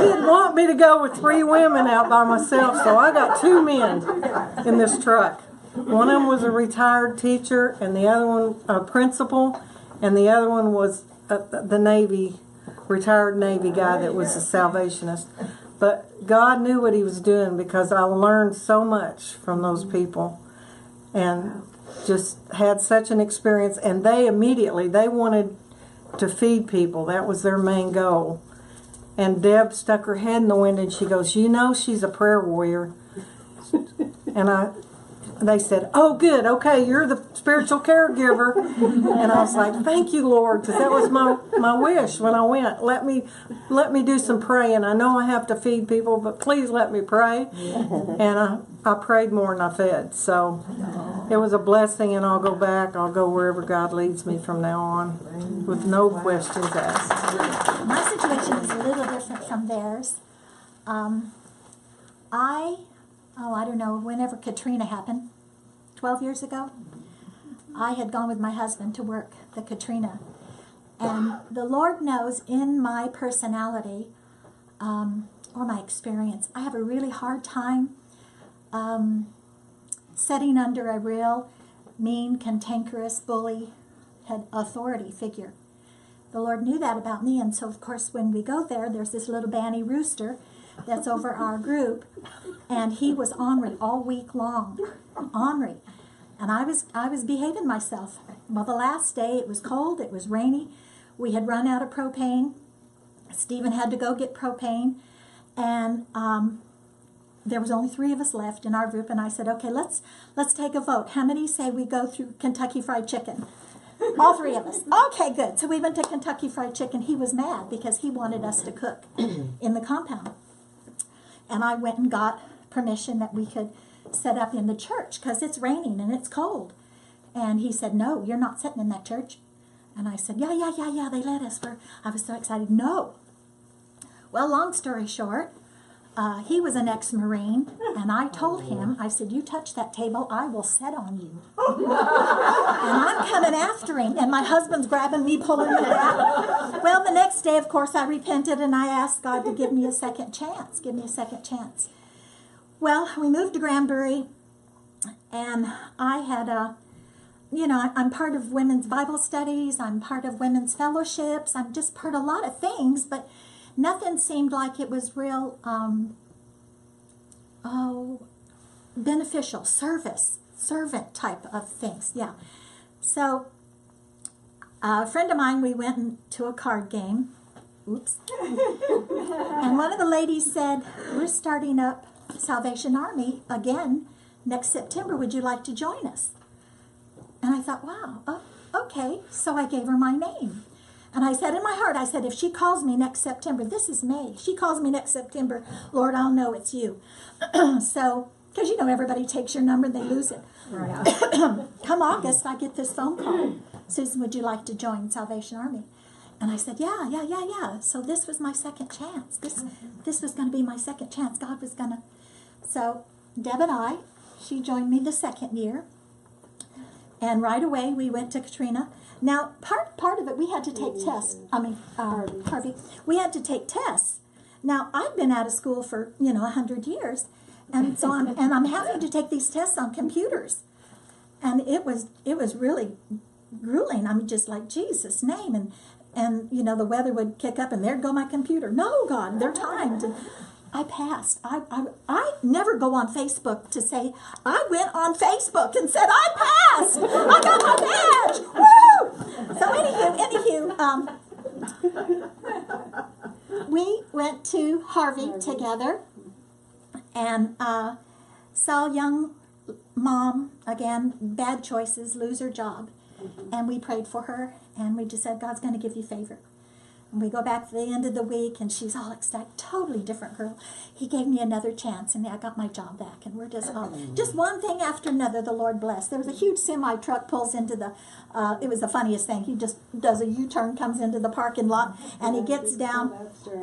didn't want me to go with 3 women out by myself, so I got 2 men in this truck. One of them was a retired teacher, and the other one a principal, and the other one was the retired Navy guy that was a Salvationist. But God knew what he was doing, because I learned so much from those people. And just had such an experience, and they wanted to feed people. That was their main goal. And Deb stuck her head in the window and she goes, she's a prayer warrior. And they said, oh good, okay, you're the spiritual caregiver. And I was like, thank you, Lord, because that was my wish when I went. Let me do some praying. I know I have to feed people, but please let me pray. And I prayed more than I fed. So it was a blessing, and I'll go back. I'll go wherever God leads me from now on with no questions asked.
My situation is a little different from theirs. I don't know, whenever Katrina happened, 12 years ago, I had gone with my husband to work the Katrina. And the Lord knows, in my personality, or my experience, I have a really hard time setting under a real mean, cantankerous, bully, authority figure. The Lord knew that about me, and so of course when we go there, there's this little banny rooster that's over our group, and he was ornery all week long, ornery. And I was behaving myself. Well, the last day, it was cold, it was rainy, we had run out of propane. Stephen had to go get propane, and there was only 3 of us left in our group, and I said, okay, let's take a vote. How many say we go through Kentucky Fried Chicken? All 3 of us. Okay, good. So we went to Kentucky Fried Chicken. He was mad because he wanted us to cook in the compound. And I went and got permission that we could set up in the church because it's raining and it's cold. And he said, no, you're not sitting in that church. And I said, yeah, they let us. I was so excited. No. Well, long story short, he was an ex-Marine, and I told him, I said, you touch that table, I will set on you. And I'm coming after him, and my husband's grabbing me, pulling me back. Well, the next day, of course, I repented, and I asked God to give me a second chance, give me a second chance. Well, we moved to Granbury, and I had I'm part of women's Bible studies, I'm part of women's fellowships, I'm just part of a lot of things, but nothing seemed like it was real, beneficial, servant type of things, yeah. So, a friend of mine, we went to a card game, oops, and one of the ladies said, we're starting up Salvation Army again next September, would you like to join us? And I thought, wow, okay, so I gave her my name. And I said in my heart, I said, if she calls me next September, this is May, she calls me next September, Lord, I'll know it's you. So, because everybody takes your number and they lose it.
Right.
Come August, I get this phone call. Susan, would you like to join Salvation Army? And I said, yeah. So this was my second chance. This was going to be my second chance. God was going to. So Deb and she joined me the second year. And right away we went to Katrina. Now, part of it, we had to take tests. Harvey. We had to take tests. Now, I've been out of school for, 100 years. And so I'm having to take these tests on computers. And it was really grueling. I'm just like, Jesus' name. And the weather would kick up and there'd go my computer. No, God, they're timed. And I passed. I never go on Facebook to say, I went on Facebook and said, I passed. I got my badge. Woo! So anywho, we went to Harvey together and saw young mom, again, bad choices, lose her job. And we prayed for her and we just said, God's going to give you favor. And we go back to the end of the week, and she's all ecstatic, totally different girl. He gave me another chance, and I got my job back. And we're just one thing after another, the Lord blessed. There was a huge semi-truck pulls into the, it was the funniest thing. He just does a U-turn, comes into the parking lot, and he gets down.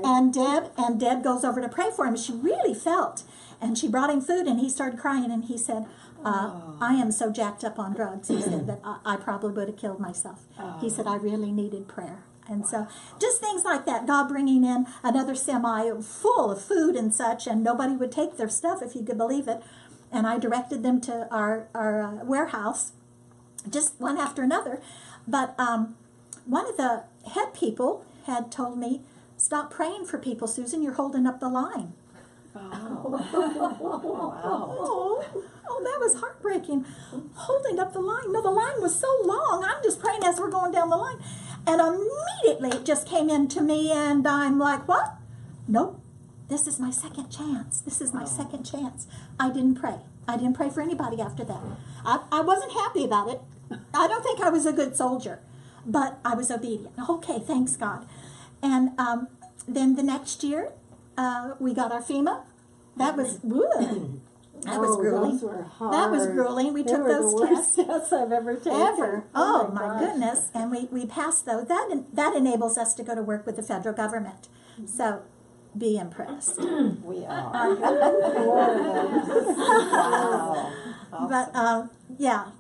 And Deb goes over to pray for him. She really felt. And she brought him food, and he started crying, and he said, I am so jacked up on drugs, he said, that I probably would have killed myself. He said, I really needed prayer. And so just things like that, God bringing in another semi full of food and such, and nobody would take their stuff, if you could believe it. And I directed them to our warehouse, just one after another. But one of the head people had told me, stop praying for people, Susan, you're holding up the line. Oh, that was heartbreaking. Holding up the line. No, the line was so long. I'm just praying as we're going down the line. And immediately it just came into me, and I'm like, what? Nope. This is my second chance. This is my second chance. I didn't pray. I didn't pray for anybody after that. I wasn't happy about it. I don't think I was a good soldier, but I was obedient. Okay, thanks God. And then the next year, we got our FEMA. That was good. That was grueling.
Those were hard.
That was grueling. We took those tests.
Tests I've ever taken.
Ever. Oh, my
gosh.
goodness. And we passed those. That enables us to go to work with the federal government. So be impressed.
We are.
Wow. But, yeah.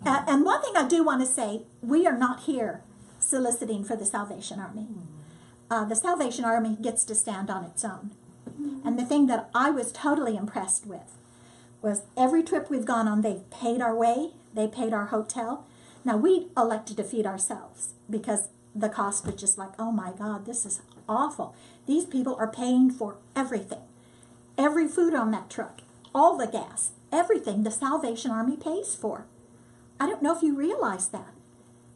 And one thing I do want to say, we are not here soliciting for the Salvation Army. The Salvation Army gets to stand on its own. And the thing that I was totally impressed with was every trip we've gone on, they've paid our way, they paid our hotel. Now, we elected to feed ourselves because the cost was just like, oh my God, this is awful. These people are paying for everything. Every food on that truck, all the gas, everything the Salvation Army pays for. I don't know if you realize that.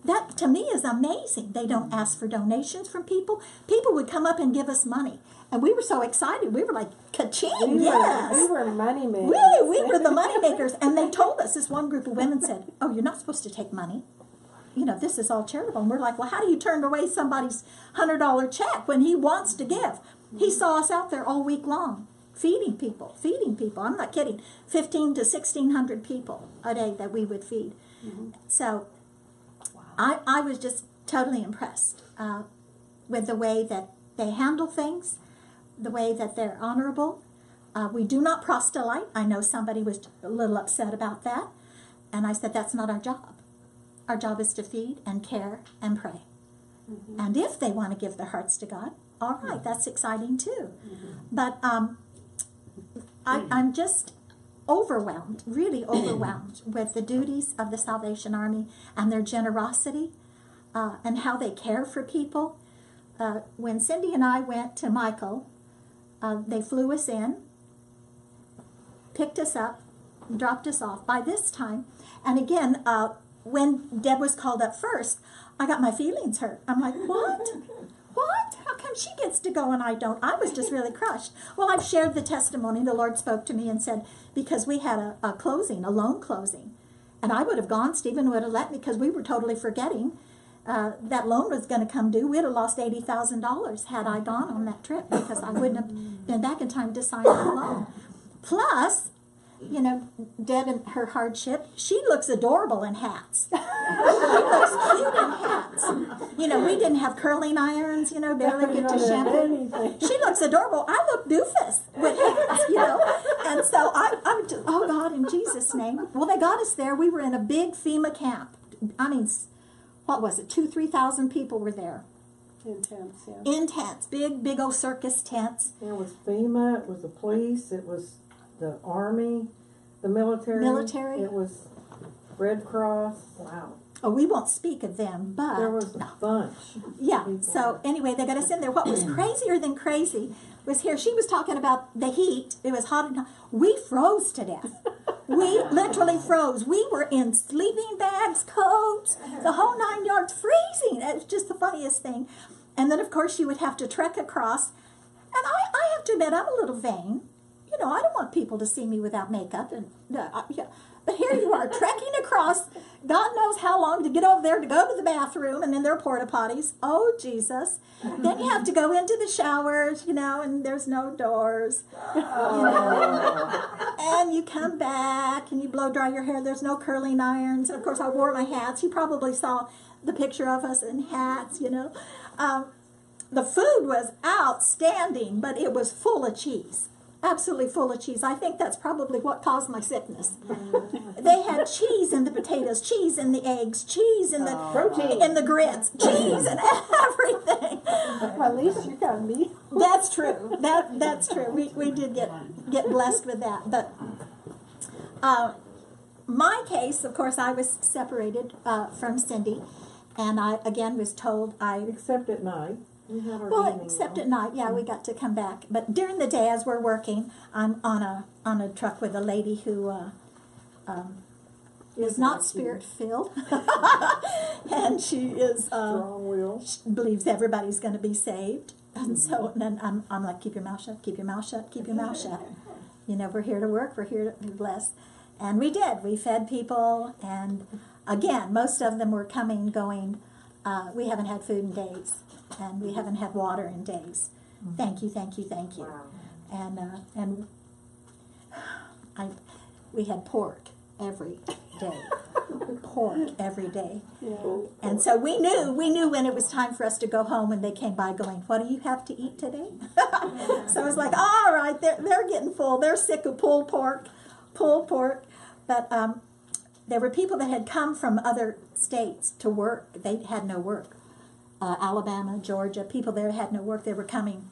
That, to me, is amazing. They don't ask for donations from people. People would come up and give us money. And we were so excited. We were like, ka-ching, yes.
We were money makers.
We were the money makers. And they told us, this one group of women said, oh, you're not supposed to take money. This is all charitable. And we're like, well, how do you turn away somebody's $100 check when he wants to give? He saw us out there all week long, feeding people. I'm not kidding. 1,500 to 1,600 people a day that we would feed. So I was just totally impressed with the way that they handle things. the way that they're honorable. We do not proselyte. I know somebody was a little upset about that. And I said, that's not our job. Our job is to feed and care and pray. Mm-hmm. And if they want to give their hearts to God, all right, that's exciting too. Mm-hmm. But I'm just overwhelmed, really overwhelmed with the duties of the Salvation Army and their generosity and how they care for people. When Cindy and I went to Michael, they flew us in, picked us up, dropped us off. By this time, and again, when Deb was called up first, I got my feelings hurt. I'm like, what? What? How come she gets to go and I don't? I was just really crushed. Well, I've shared the testimony. The Lord spoke to me and said, because we had a closing, a loan closing, and I would have gone, Stephen would have let me, because we were totally forgetting that loan was going to come due. We'd have lost $80,000 had I gone on that trip, because I wouldn't have been back in time to sign the loan. Plus, you know, Deb and her hardship, she looks adorable in hats. She looks cute in hats. You know, we didn't have curling irons, you know, barely get to shampoo. She looks adorable. I look doofus with hats, you know. And so I'm just, oh God, in Jesus' name. Well, they got us there. We were in a big FEMA camp. I mean, what was it? 2,000-3,000 people were there.
In tents, yeah.
In tents, big old circus tents.
It was FEMA, it was the police, it was the Army, the military. It was Red Cross. Wow.
Oh, we won't speak of them, but
There was a bunch.
yeah. So anyway, they got us in there. What was crazier than crazy was here. She was talking about the heat. It was hot and hot. We froze to death. We literally froze. We were in sleeping bags, coats, the whole 9 yards, freezing. It was just the funniest thing. And then, of course, you would have to trek across. And I have to admit, I'm a little vain. You know, I don't want people to see me without makeup. And yeah. But here you are, trekking across, God knows how long to get over there to go to the bathroom, and then there are porta potties. Oh, Jesus. Then you have to go into the showers, you know, and there's no doors. You know. And you come back, and you blow dry your hair. There's no curling irons. And, of course, I wore my hats. You probably saw the picture of us in hats, you know. The food was outstanding, but it was full of cheese. Absolutely full of cheese. I think that's probably what caused my sickness. They had cheese in the potatoes, cheese in the eggs, cheese in the protein, in the grits, cheese and everything.
Well, at least you got me.
That's true. That's true. We did get blessed with that. But my case, of course, I was separated from Cindy, and I again was told
Except at night.
Except at night, yeah, we got to come back. But during the day, as we're working, I'm on a truck with a lady who is not spirit-filled, and she is
Strong-willed.
believes everybody's going to be saved. And so then I'm like, keep your mouth shut, keep your mouth shut, keep your mouth shut. You know, we're here to work, we're here to bless. And we did. We fed people, and again, most of them were coming, going, we haven't had food in days. And we haven't had water in days. Thank you, thank you, thank you. Wow. And we had pork every day. Pork every day.
Yeah.
And so we knew when it was time for us to go home, when they came by going, what do you have to eat today? So I was like, all right, they're getting full. They're sick of pulled pork. But there were people that had come from other states to work. They had no work. Alabama, Georgia, people there had no work. They were coming.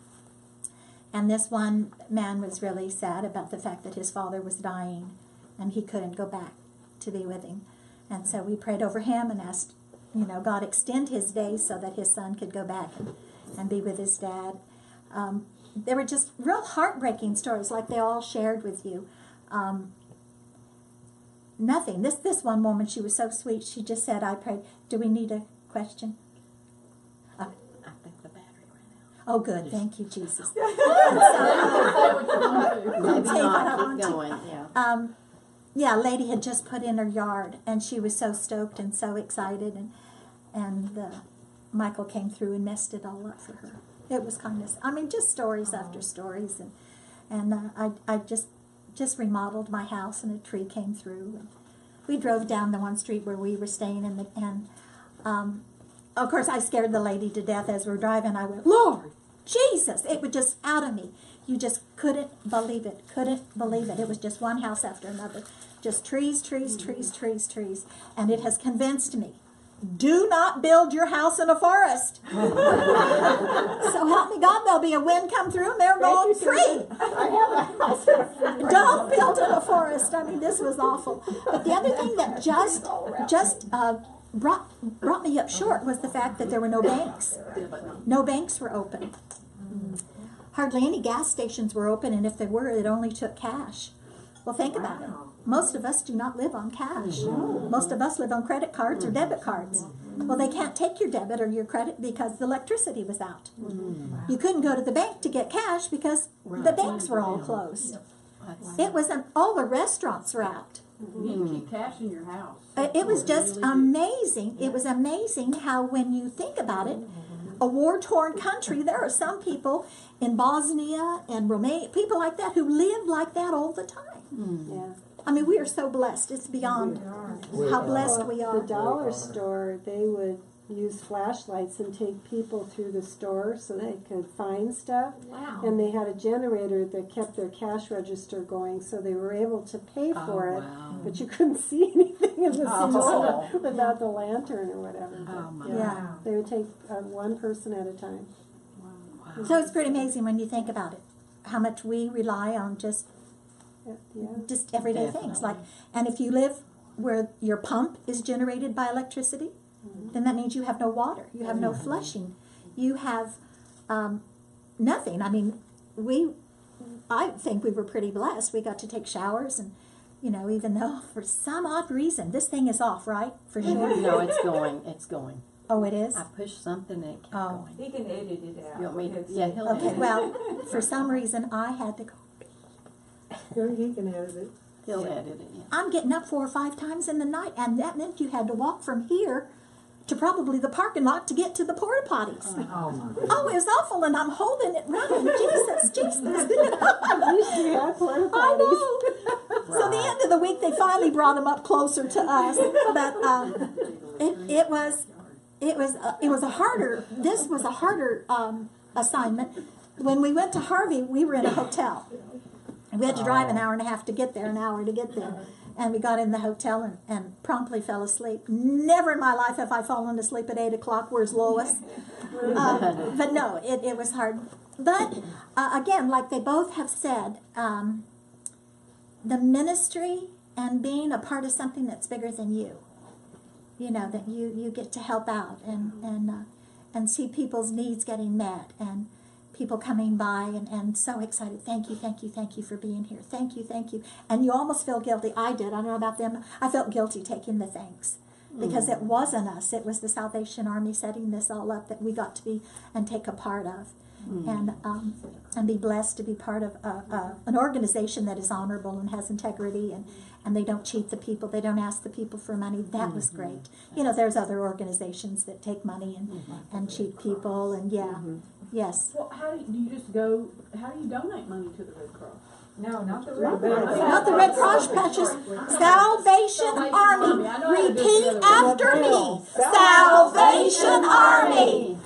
And this one man was really sad about the fact that his father was dying and he couldn't go back to be with him. And so we prayed over him and asked, you know, God extend his days so that his son could go back and be with his dad. They were just real heartbreaking stories like they all shared with you. Nothing. This one woman, she was so sweet. She just said, I prayed, do we need a question?
I think the battery ran out.
Oh, good. Thank you, Jesus.
Maybe
Say what I
not.
want
Keep
to.
going. Yeah.
Yeah, a lady had just put in her yard, and she was so stoked and so excited, and Michael came through and messed it all up for her. It was kind of, I mean, just stories after stories, and I just remodeled my house, and a tree came through. And we drove down the one street where we were staying, and of course I scared the lady to death as we were driving. I went, Lord, Jesus, it would just out of me. You just couldn't believe it. It was just one house after another. Just trees. And it has convinced me, do not build your house in a forest. So help me God, there'll be a wind come through and they're going free. Don't build in a forest. I mean, this was awful. But the other thing that just brought me up short was the fact that there were no banks. No banks were open. Hardly any gas stations were open, and if they were, it only took cash. Well, think about it. Most of us do not live on cash. Most of us live on credit cards or debit cards. Well, they can't take your debit or your credit because the electricity was out. You couldn't go to the bank to get cash because the banks were all closed. It was all the restaurants were out.
You need to keep cash in your house.
It was just amazing. It was amazing how, when you think about it, a war-torn country, there are some people in Bosnia and Romania, people like that, who live like that all the time.
Yeah.
I mean, we are so blessed. It's beyond how blessed we are.
The dollar store, they would use flashlights and take people through the store so they could find stuff.
Wow.
And they had a generator that kept their cash register going, so they were able to pay for it.
Wow.
But you couldn't see anything in the store
Oh.
without the lantern or whatever.
Oh, my.
Yeah.
They would take one person at a time.
So it's pretty amazing when you think about it, how much we rely on just everyday things. Like, and if you live where your pump is generated by electricity, then that means you have no water, you have no flushing, you have nothing. I mean, I think we were pretty blessed. We got to take showers, and even though for some odd reason this thing is off, right? For sure.
No, it's going.
Oh, it is.
I pushed something and it kept
Oh.
going.
He can edit it out.
You want me to? Yeah, he'll
Okay.
edit it.
Well, for some reason I had to go.
He can edit it.
He'll edit it, yeah.
I'm getting up 4 or 5 times in the night, and that meant you had to walk from here to probably the parking lot to get to the porta potties. Oh, it was awful, and I'm holding it running. Jesus. I know. So the end of the week, they finally brought them up closer to us, but it was a harder. This was a harder assignment. When we went to Harvey, we were in a hotel. We had to drive an hour and a half to get there, an hour to get there. And we got in the hotel and promptly fell asleep. Never in my life have I fallen asleep at 8 o'clock. Where's Lois? But no, it was hard. But again, like they both have said, the ministry and being a part of something that's bigger than you, that you get to help out and see people's needs getting met, and people coming by and so excited. Thank you for being here. Thank you. And you almost feel guilty. I did. I don't know about them. I felt guilty taking the thanks because it wasn't us. It was the Salvation Army setting this all up that we got to be and take a part of. And be blessed to be part of an organization that is honorable and has integrity, and they don't cheat the people. They don't ask the people for money. That was great. There's other organizations that take money and cheat people, and yes.
Well, how do you just go? How do you donate money to the Red Cross?
No, not the Red Cross.
Not the Red Cross patches. Salvation Army. Repeat after me. Salvation Army.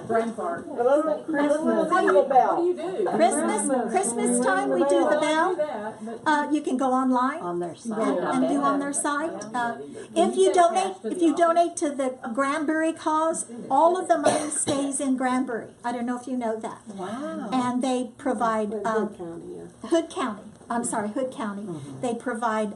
Brain fart.
Christmas.
What do you do?
Christmas time we do the bell.
But
You can go online
On their site.
and do on their site. If you donate to the Granbury cause, all of the money stays in Granbury. I don't know if you know that.
Wow.
And they provide
Hood County,
Hood County. They provide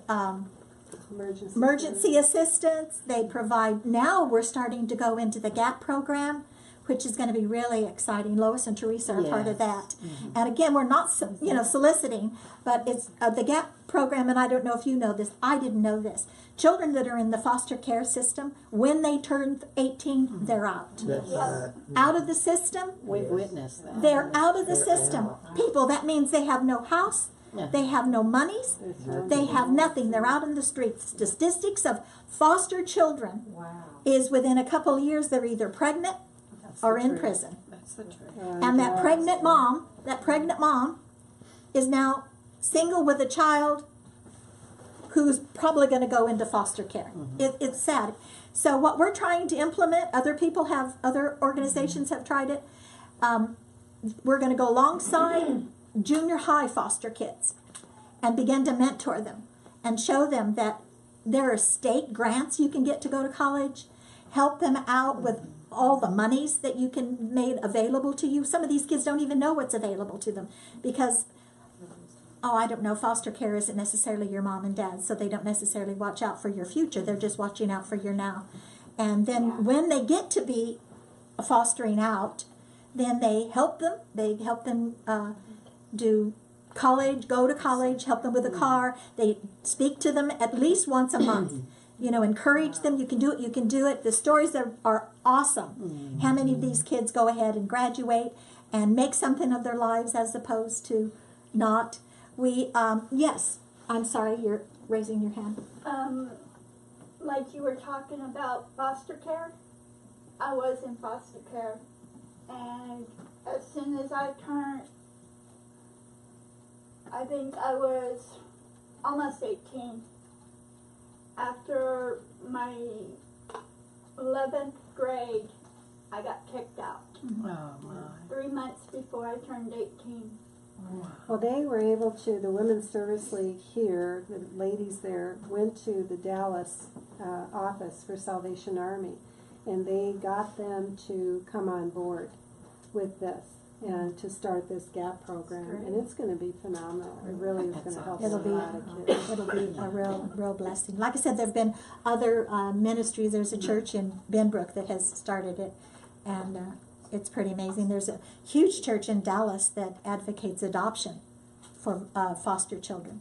Emergency.
emergency assistance. They provide, now we're starting to go into the GAP program, which is going to be really exciting. Lois and Teresa are part of that. And again, we're not, soliciting, but it's the GAP program, and I don't know if you know this. I didn't know this. Children that are in the foster care system, when they turn 18, they're out. Out of the system.
We've witnessed that.
They're out of the system. People, that means they have no house. They have no monies. They have nothing. They're out in the streets. Statistics of foster children is within a couple of years they're either pregnant or in prison.
That's the truth.
And that pregnant mom is now single with a child who's probably going to go into foster care. It's sad. So what we're trying to implement, other organizations have tried it. we're going to go alongside junior high foster kids and begin to mentor them and show them that there are state grants you can get to go to college, help them out with all the monies that you can made available to you. Some of these kids don't even know what's available to them because, I don't know, foster care isn't necessarily your mom and dad, so they don't necessarily watch out for your future. They're just watching out for your now. And then when they get to be fostering out, then they help them. They help them do college, go to college, help them with a car. They speak to them at least once a month. Encourage them. You can do it. You can do it. The stories are awesome. How many of these kids go ahead and graduate and make something of their lives as opposed to not? Yes, I'm sorry, you're raising your hand.
Like you were talking about foster care, I was in foster care, and as soon as I turned, I think I was almost 18. After my 11th grade, I got kicked out.
Oh, my.
3 months before I turned 18.
Well, they were able to, the Women's Service League here, the ladies there, went to the Dallas office for Salvation Army, and they got them to come on board with this and to start this GAP program, and it's going to be phenomenal. It really is going to help a lot of kids.
It'll be a real blessing. Like I said, there have been other ministries. There's a church in Benbrook that has started it, and it's pretty amazing. There's a huge church in Dallas that advocates adoption for foster children,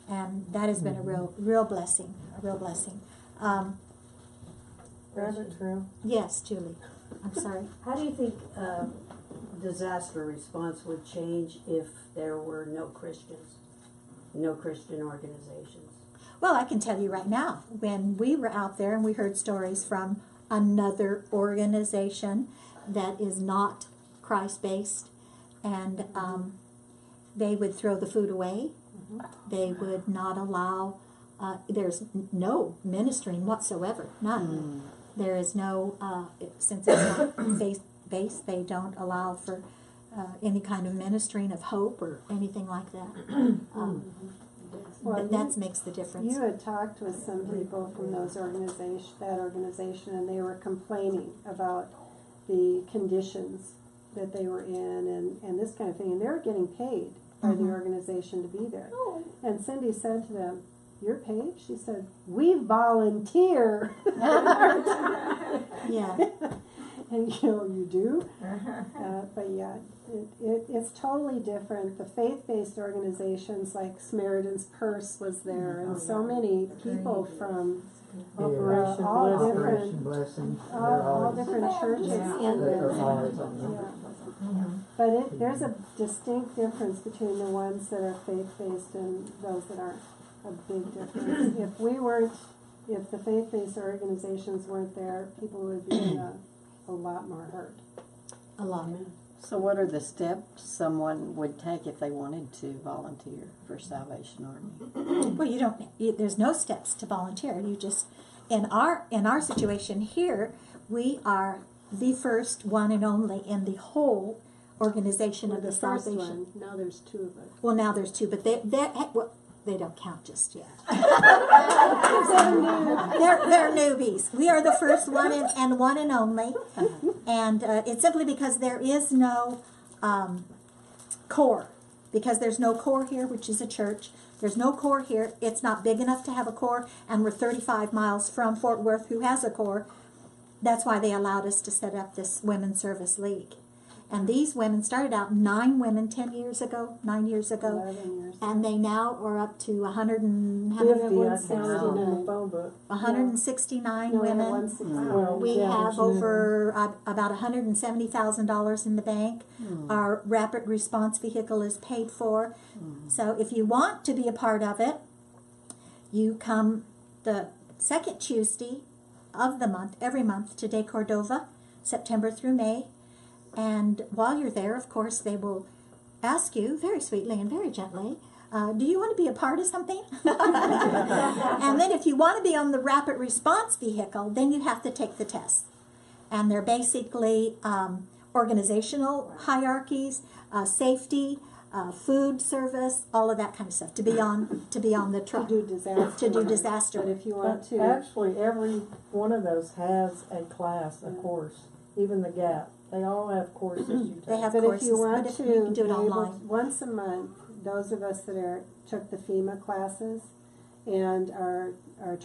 and that has been a real blessing. A real blessing.
Rather true.
Yes, Julie. I'm sorry.
How do you think disaster response would change if there were no Christians, no Christian organizations?
Well, I can tell you right now, when we were out there and we heard stories from another organization that is not Christ-based, and they would throw the food away. They would not allow, there's no ministering whatsoever, none. There is no, since it's not faith-based, they don't allow for any kind of ministering of hope or anything like that.
Well,
that makes the difference.
You had talked with some people from that organization, and they were complaining about the conditions that they were in and this kind of thing, and they were getting paid by the organization to be there. And Cindy said to them, "You're paid?" She said, "We volunteer."
Yeah.
And you do. But yeah, it's totally different. The faith-based organizations like Samaritan's Purse was there, and so many people from
Operation Blessing.
all different churches in there. But there's a distinct difference between the ones that are faith-based and those that aren't. A big difference. If the faith-based organizations weren't there, people would be in a lot more hurt.
A lot.
So what are the steps someone would take if they wanted to volunteer for Salvation Army?
Well, there's no steps to volunteer. You just, in our situation here, we are the first one and only in the whole organization of the
first
Salvation.
one. Now there's two of us.
Well, now there's two, but they don't count just yet. they're newbies. We are the first one and one and only, and it's simply because there is no core. Because there's no core here, which is a church. There's no core here. It's not big enough to have a core, and we're 35 miles from Fort Worth, who has a core. That's why they allowed us to set up this Women's Service League. And these women started out 9 women 9 years ago,
11 years.
and they now are up to 169
No,
women.
169.
We have over about $170,000 in the bank. Our rapid response vehicle is paid for. So if you want to be a part of it, you come the second Tuesday of the month, every month, to De Cordova, September through May. And while you're there, of course, they will ask you very sweetly and very gently, do you want to be a part of something? And then if you want to be on the rapid response vehicle, then you have to take the test. And they're basically organizational hierarchies, safety, food service, all of that kind of stuff. To be on the truck.
To do disaster.
To do disaster.
But if you want
But
to,
actually, every one of those has a class, a course. Even the Gap, they all have courses you take.
They have
but
courses,
if you want
but if
to,
you can do it
be able
online.
once a month, those of us that took the FEMA classes and are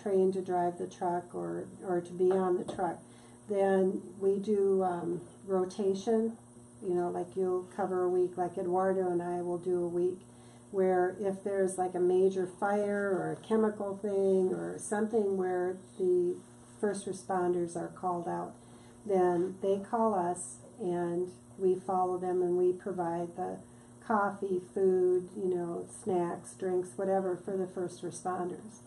trained to drive the truck or to be on the truck, then we do rotation. You know, like you'll cover a week, like Eduardo and I will do a week, where if there's like a major fire or a chemical thing or something where the first responders are called out, then they call us and we follow them and we provide the coffee, food, snacks, drinks, whatever for the first responders.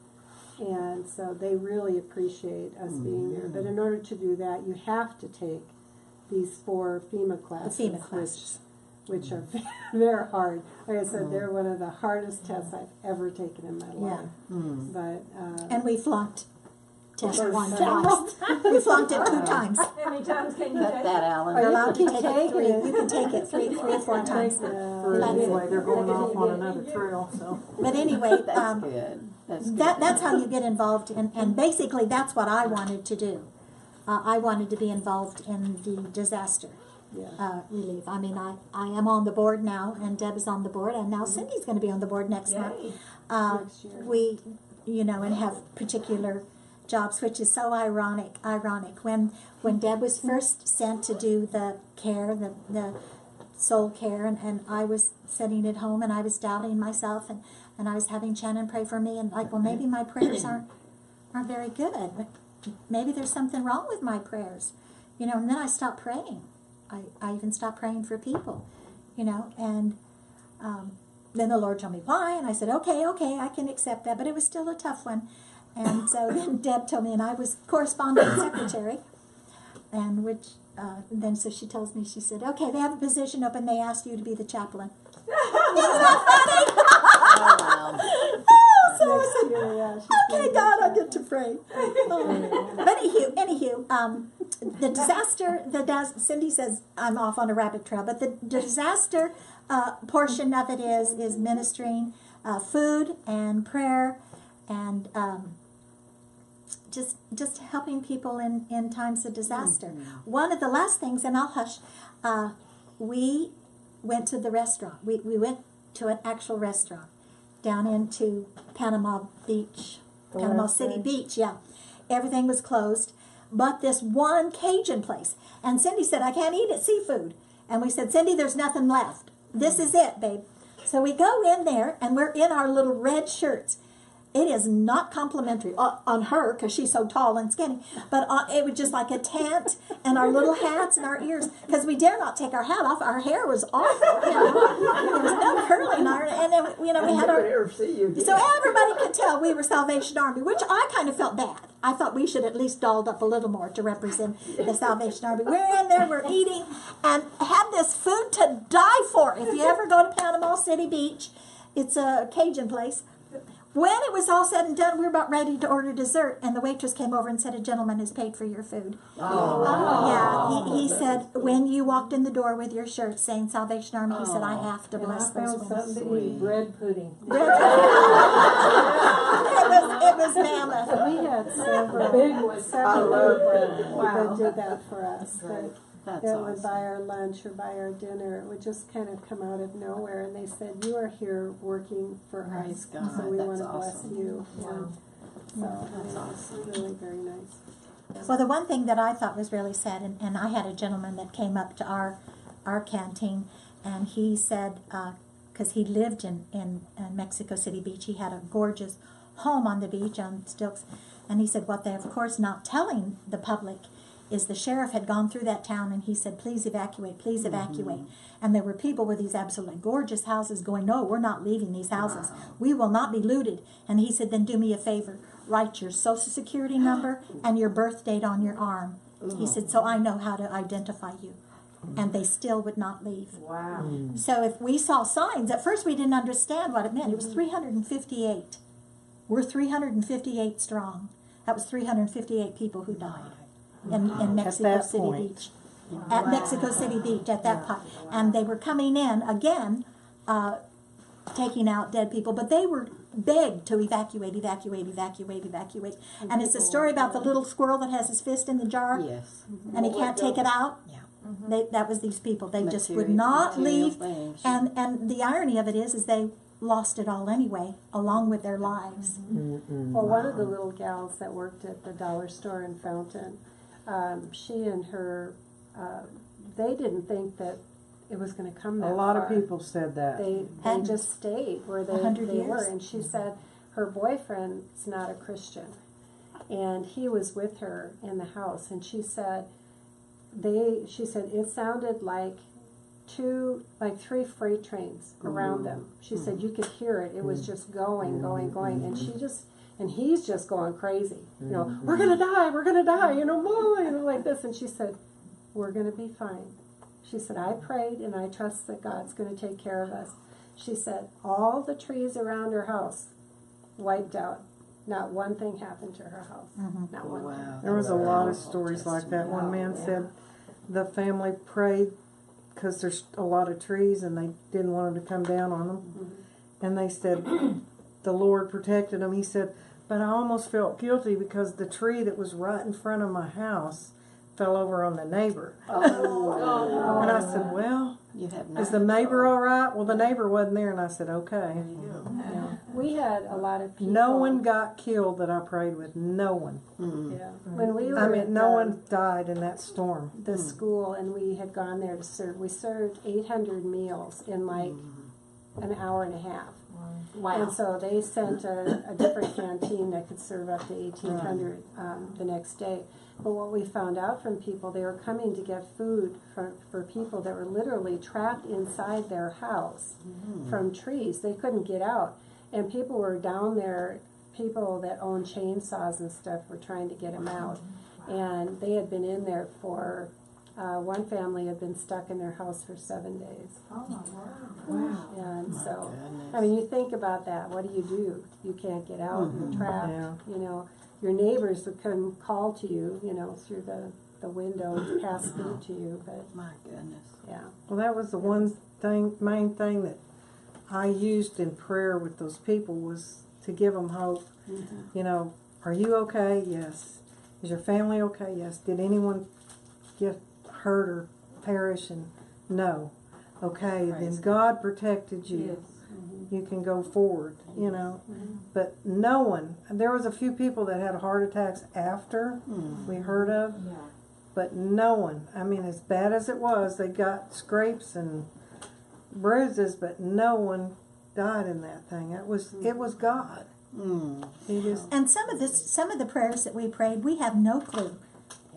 And so they really appreciate us being there. But in order to do that, you have to take these 4 FEMA classes.
The FEMA classes.
Which are very hard. Like I said, they're one of the hardest tests I've ever taken in my life. But
And we flunked test
Or
1
several.
twice. We flunked it 2 times.
How many times can you
Cut
take
that,
it?
Alan.
You're allowed to
You
take
can
it
take
3.
it.
You can take it 3 or 4 times.
Anyway, they're going off on another trail, so.
But anyway,
That's good. That's good.
that's how you get involved, and basically that's what I wanted to do. I wanted to be involved in the disaster relief. I mean, I am on the board now, and Deb is on the board, and now Cindy's going to be on the board next month.
Yay.
Next year.
We, and have particular jobs, which is so ironic. When Deb was first sent to do the care, the soul care, and I was sitting at home and I was doubting myself, and I was having Shannon pray for me, and like, well, maybe my prayers aren't very good. Maybe there's something wrong with my prayers, and then I stopped praying. I even stopped praying for people, and then the Lord told me why, and I said, okay, I can accept that, but it was still a tough one. And so then Deb told me, and I was correspondent secretary, and then so she tells me, she said, okay, they have a position open, they asked you to be the chaplain.
Oh,
So I
Next
said,
year, yeah, she's
okay, God, I get to pray. But anywho, the disaster, Cindy says I'm off on a rabbit trail, but the disaster portion of it is ministering food and prayer and just helping people in times of disaster. One of the last things, and I'll hush, we went to the restaurant. We went to an actual restaurant down into Panama Beach, Panama City Beach, yeah. Everything was closed, but this one Cajun place. And Cindy said, I can't eat it, seafood. And we said, Cindy, there's nothing left. This is it, babe. So we go in there, and we're in our little red shirts. It is not complimentary on her because she's so tall and skinny, but it was just like a tent and our little hats and our ears because we dare not take our hat off. Our hair was awful. There was no curling iron, and then we had our. So everybody could tell we were Salvation Army, which I kind of felt bad. I thought we should at least dolled up a little more to represent the Salvation Army. We're in there, we're eating, and had this food to die for. If you ever go to Panama City Beach, it's a Cajun place. When it was all said and done, we were about ready to order dessert, and the waitress came over and said, a gentleman has paid for your food. Yeah, he said, when you walked in the door with your shirt saying Salvation Army, he said, I have to bless those women.
Something to eat, bread pudding.
It was mammoth.
We had several people that did that for us.
That's
That would
awesome.
buy our lunch or buy our dinner. It would just kind of come out of nowhere, and they said, "You are here working for
Praise
us,
God.
so we
That's
want to
awesome.
bless you." And so
That's
it
awesome.
was really very nice.
Well, the one thing that I thought was really sad, and I had a gentleman that came up to our canteen, and he said, because he lived in Mexico City Beach, he had a gorgeous home on the beach on stilts, and he said, what they're of course not telling the public is the sheriff had gone through that town, and he said, please evacuate, please evacuate. And there were people with these absolutely gorgeous houses going, no, we're not leaving these houses. We will not be looted. And he said, then do me a favor, write your social security number and your birth date on your arm. He said, so I know how to identify you. And they still would not leave.
Wow.
So if we saw signs, at first we didn't understand what it meant. It was 358. We're 358 strong. That was 358 people who died in Mexico
that
City
point.
Beach. at Mexico City Beach at that point. And they were coming in again, taking out dead people, but they were begged to evacuate. And it's a story about the little squirrel that has his fist in the jar
Yes.
and he can't take it out.
Yeah.
That was these people. They just would
Material-
not
material
leave.
things.
And the irony of it is they lost it all anyway, along with their lives.
Well, one of the little gals that worked at the dollar store in Fountain, she and her, they didn't think that it was going to come that
A lot of
far.
people said that.
They
And
just stayed where
100
they were,
years.
and she said her boyfriend's not a Christian, and he was with her in the house, and she said it sounded like three freight trains around them. She said you could hear it. It was just going, and he's just going crazy. You know, we're gonna die. You know, like this. And she said, we're gonna be fine. She said, I prayed and I trust that God's gonna take care of us. She said all the trees around her house wiped out. Not one thing happened to her house. Not one thing.
Wow.
There was a
That's
lot of
powerful
stories like that. One man
testimony.
said the family prayed because there's a lot of trees and they didn't want them to come down on them. And they said the Lord protected them. He said, but I almost felt guilty because the tree that was right in front of my house fell over on the neighbor.
Oh.
And I said, well,
You have no
is the neighbor all right? Well, the neighbor wasn't there. And I said, okay.
We had a lot of people.
No one got killed that I prayed with. No one.
Yeah. When we were
I mean,
at
no one died in that storm.
the school, and we had gone there to serve. We served 800 meals in like an hour and a half.
Wow.
And so they sent a different canteen that could serve up to 1,800 the next day. But what we found out from people, they were coming to get food for people that were literally trapped inside their house from trees. They couldn't get out. And people were down there, people that own chainsaws and stuff were trying to get them out. And they had been in there for, one family had been stuck in their house for 7 days.
Oh, my word.
And so,
goodness.
I mean, you think about that. What do? You can't get out. You're trapped.
Yeah.
You know, your neighbors would come call to you, you know, through the window to pass food to you. But
My goodness.
yeah,
Well, that was the one thing, main thing that I used in prayer with those people was to give them hope. You know, are you okay? Yes. Is your family okay? Yes. Did anyone get hurt or perish? And no. Okay,
Praise
then God protected you. You can go forward, you know. But no one, there was a few people that had heart attacks after we heard of, but no one, I mean, as bad as it was, they got scrapes and bruises, but no one died in that thing. It was God. He just,
And some of the prayers that we prayed, we have no clue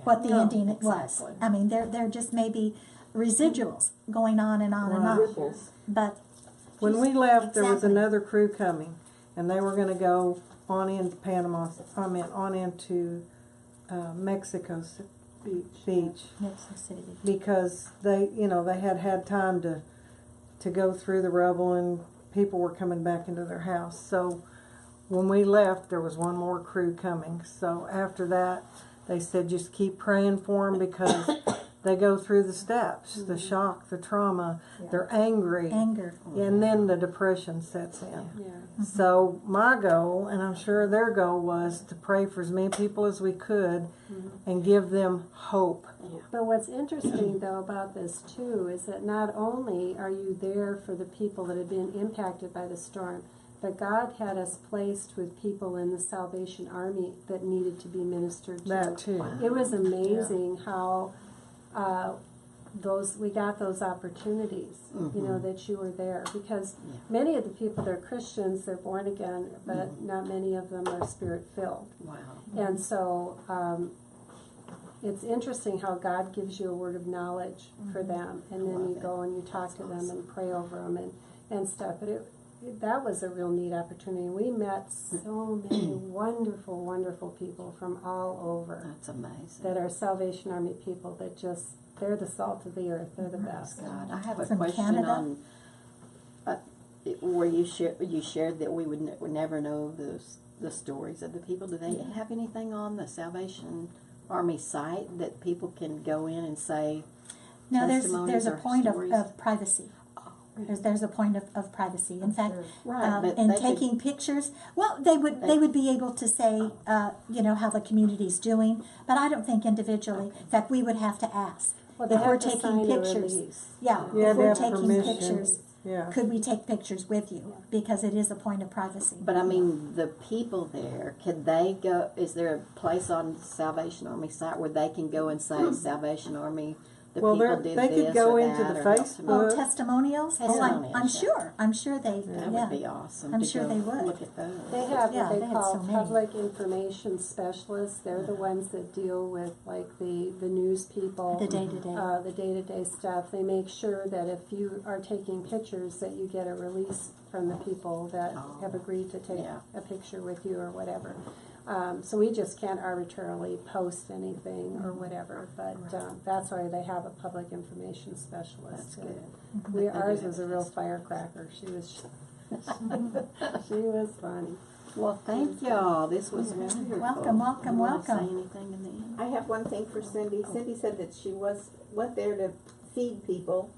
what the
No,
ending it was.
exactly.
I mean, they're just maybe residuals going on and on and on. But
when we left, there was
Exactly.
another crew coming, and they were going to go on into Panama, on into Mexico Beach.
Mexico City.
Because they had time to go through the rubble and people were coming back into their house. So when we left, there was one more crew coming. So after that, they said just keep praying for them because they go through the steps, the shock, the trauma, they're angry,
Anger.
and then the depression sets in.
yeah.
So my goal, and I'm sure their goal, was to pray for as many people as we could and give them hope.
But what's interesting though about this too is that not only are you there for the people that have been impacted by the storm, but God had us placed with people in the Salvation Army that needed to be ministered to.
That too.
It was amazing how we got those opportunities, you know, that you were there, because many of the people, they're Christians, they're born again, but not many of them are spirit filled.
Wow.
And so it's interesting how God gives you a word of knowledge for them, and then you go and you talk to them and pray over them and stuff. But that was a real neat opportunity. We met so many wonderful, wonderful people from all over
That's amazing.
that are Salvation Army people that just, they're the salt of the earth. They're the best.
God, I have a
From
question
Canada?
on where you shared that we would never know the stories of the people. Do they have anything on the Salvation Army site that people can go in and say,
No,
testimonies
there's a
or
point
stories?
of privacy. There's a point of privacy. In fact,
Right, but
in
they could-
taking pictures, well, they would be able to say, how the community's doing, but I don't think individually. In fact, we would have to ask
Well, they
if we're
have to
taking
sign a
pictures.
release.
Yeah,
You
if
had to
we're
have
taking
permission.
pictures,
Yeah.
could we take pictures with you? Because it is a point of privacy.
But I mean, the people there, could they go, is there a place on Salvation Army site where they can go and say, Salvation Army, the
Well,
people
they're-
did
they
this
could go
or
into
that,
the
or help
Facebook.
them?
Oh, testimonials? Oh, I'm
Testimonials,
I'm sure they,
That
yeah.
would be awesome.
I'm
to
sure
go
they would.
Look at those.
They have
Yeah,
what
they
they
had
call
so many.
public information specialists. They're the ones that deal with like the news people.
The day-to-day.
The day-to-day stuff. They make sure that if you are taking pictures that you get a release from the people that have agreed to take
Yeah.
a picture with you or whatever. So we just can't arbitrarily post anything or whatever, but that's why they have a public information specialist.
That's good.
Ours was a real firecracker. She was she was funny.
Well, thank y'all. This was wonderful.
Welcome, welcome,
You wanna
welcome.
Say anything in the end?
I have one thing for Cindy. Cindy said that she went there to feed people,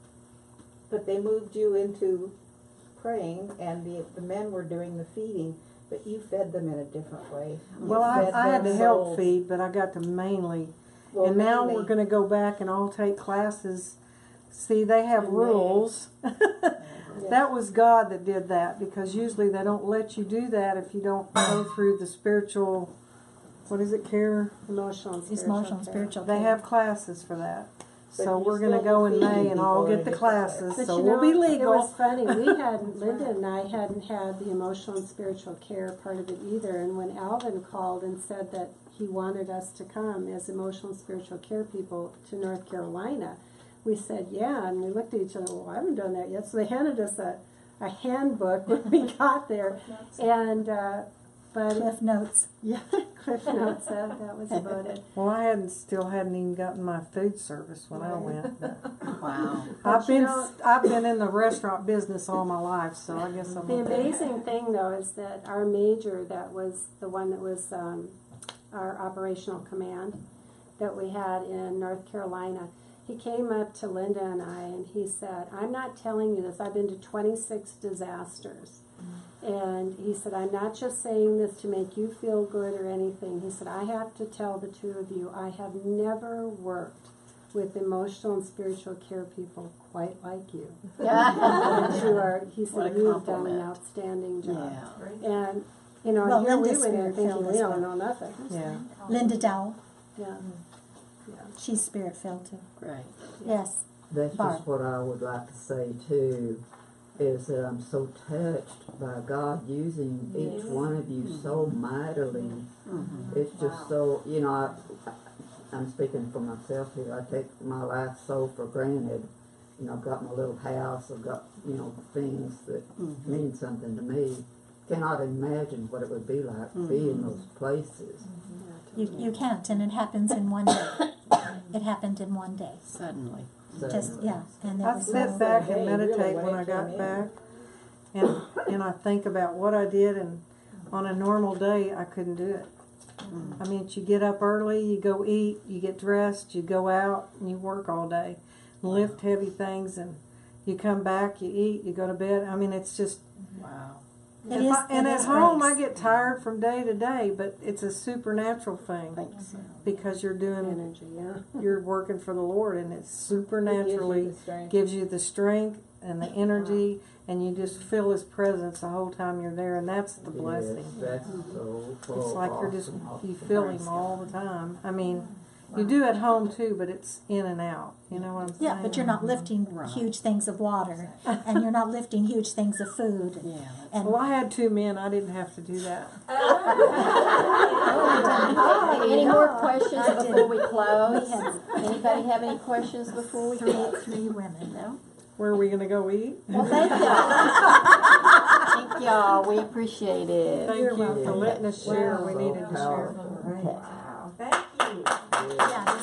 but they moved you into praying, and the men were doing the feeding, but you fed them in a different way. You
Well, I
fed
had
them
to help
souls.
feed, but I got to mainly.
Well,
And now
mainly-
we're going to go back and all take classes. See, they have rules. That was God that did that, because usually they don't let you do that if you don't go through the spiritual, what is it, care?
Emotional and spiritual.
Emotional and
care.
spiritual
They
care.
have classes for that.
But
So
you
we're going to
still
go
were
in
feeding
May and all
people in
get
a
the
different way.
classes.
But
So
you
we'll
know,
be
it
legal.
was funny. We hadn't, Linda and I hadn't had the emotional and spiritual care part of it either. And when Alvin called and said that he wanted us to come as emotional and spiritual care people to North Carolina, we said, yeah. And we looked at each other, well, I haven't done that yet. So they handed us a handbook when we got there. And, but,
Cliff notes.
yeah, Cliff Notes, that was about it.
Well, I hadn't even gotten my food service when I went.
Wow.
I've
you
been
know-
I've been in the restaurant business all my life, so I guess I'm
The
okay.
amazing thing, though, is that our major, that was the one that was our operational command that we had in North Carolina, he came up to Linda and I and he said, I'm not telling you this, I've been to 26 disasters. And he said, I'm not just saying this to make you feel good or anything. He said, I have to tell the two of you, I have never worked with emotional and spiritual care people quite like you. That you are, he
What
said,
a
you've done an
compliment.
outstanding job.
Yeah.
And, you know,
Well,
here we
Linda's
went in thinking
spirit-filled
we
as
don't
well.
know nothing.
Yeah.
Linda Dowell.
Yeah.
She's spirit filled too.
Great.
Yes.
That's
Barb.
just what I would like to say too, is that I'm so touched by God using each one of you so mightily. It's just so, I'm speaking for myself here. I take my life so for granted. I've got my little house, I've got, things that mean something to me. Cannot imagine what it would be like to be in those places.
You can't, and it happens in one day. It happened in one day.
Suddenly.
Just, yeah. And there
I
was
sit
no,
back
Hey,
and
really,
meditate
when
when
it
I got
came in.
back, and I think about what I did, and on a normal day I couldn't do it. I mean, you get up early, you go eat, you get dressed, you go out, and you work all day, lift heavy things, and you come back, you eat, you go to bed. I mean, it's just.
Wow.
it is,
And
it
at
is
home,
grace.
I get tired from day to day, but it's a supernatural thing
Thank you, so.
because you're doing,
Energy, yeah.
you're working for the Lord, and it's supernaturally
strength.
gives you the strength and the energy, and you just feel His presence the whole time you're there, and that's the blessing.
Yes, that's so
It's like you're just,
awesome.
you feel Him all the time. I mean, you do at home too, but it's in and out. You know what I'm saying?
Yeah, but you're not lifting huge things of water, and you're not lifting huge things of food.
Yeah.
And
Well, I had 2 men. I didn't have to do that.
Any more questions before we
we
close?
had
Anybody have any questions before we close?
three women.
No?
Where are we going to go eat?
Well, thank y'all. Thank y'all. We appreciate it.
Thank you for letting us share. We needed to share.
Wow, thank you.
Yeah,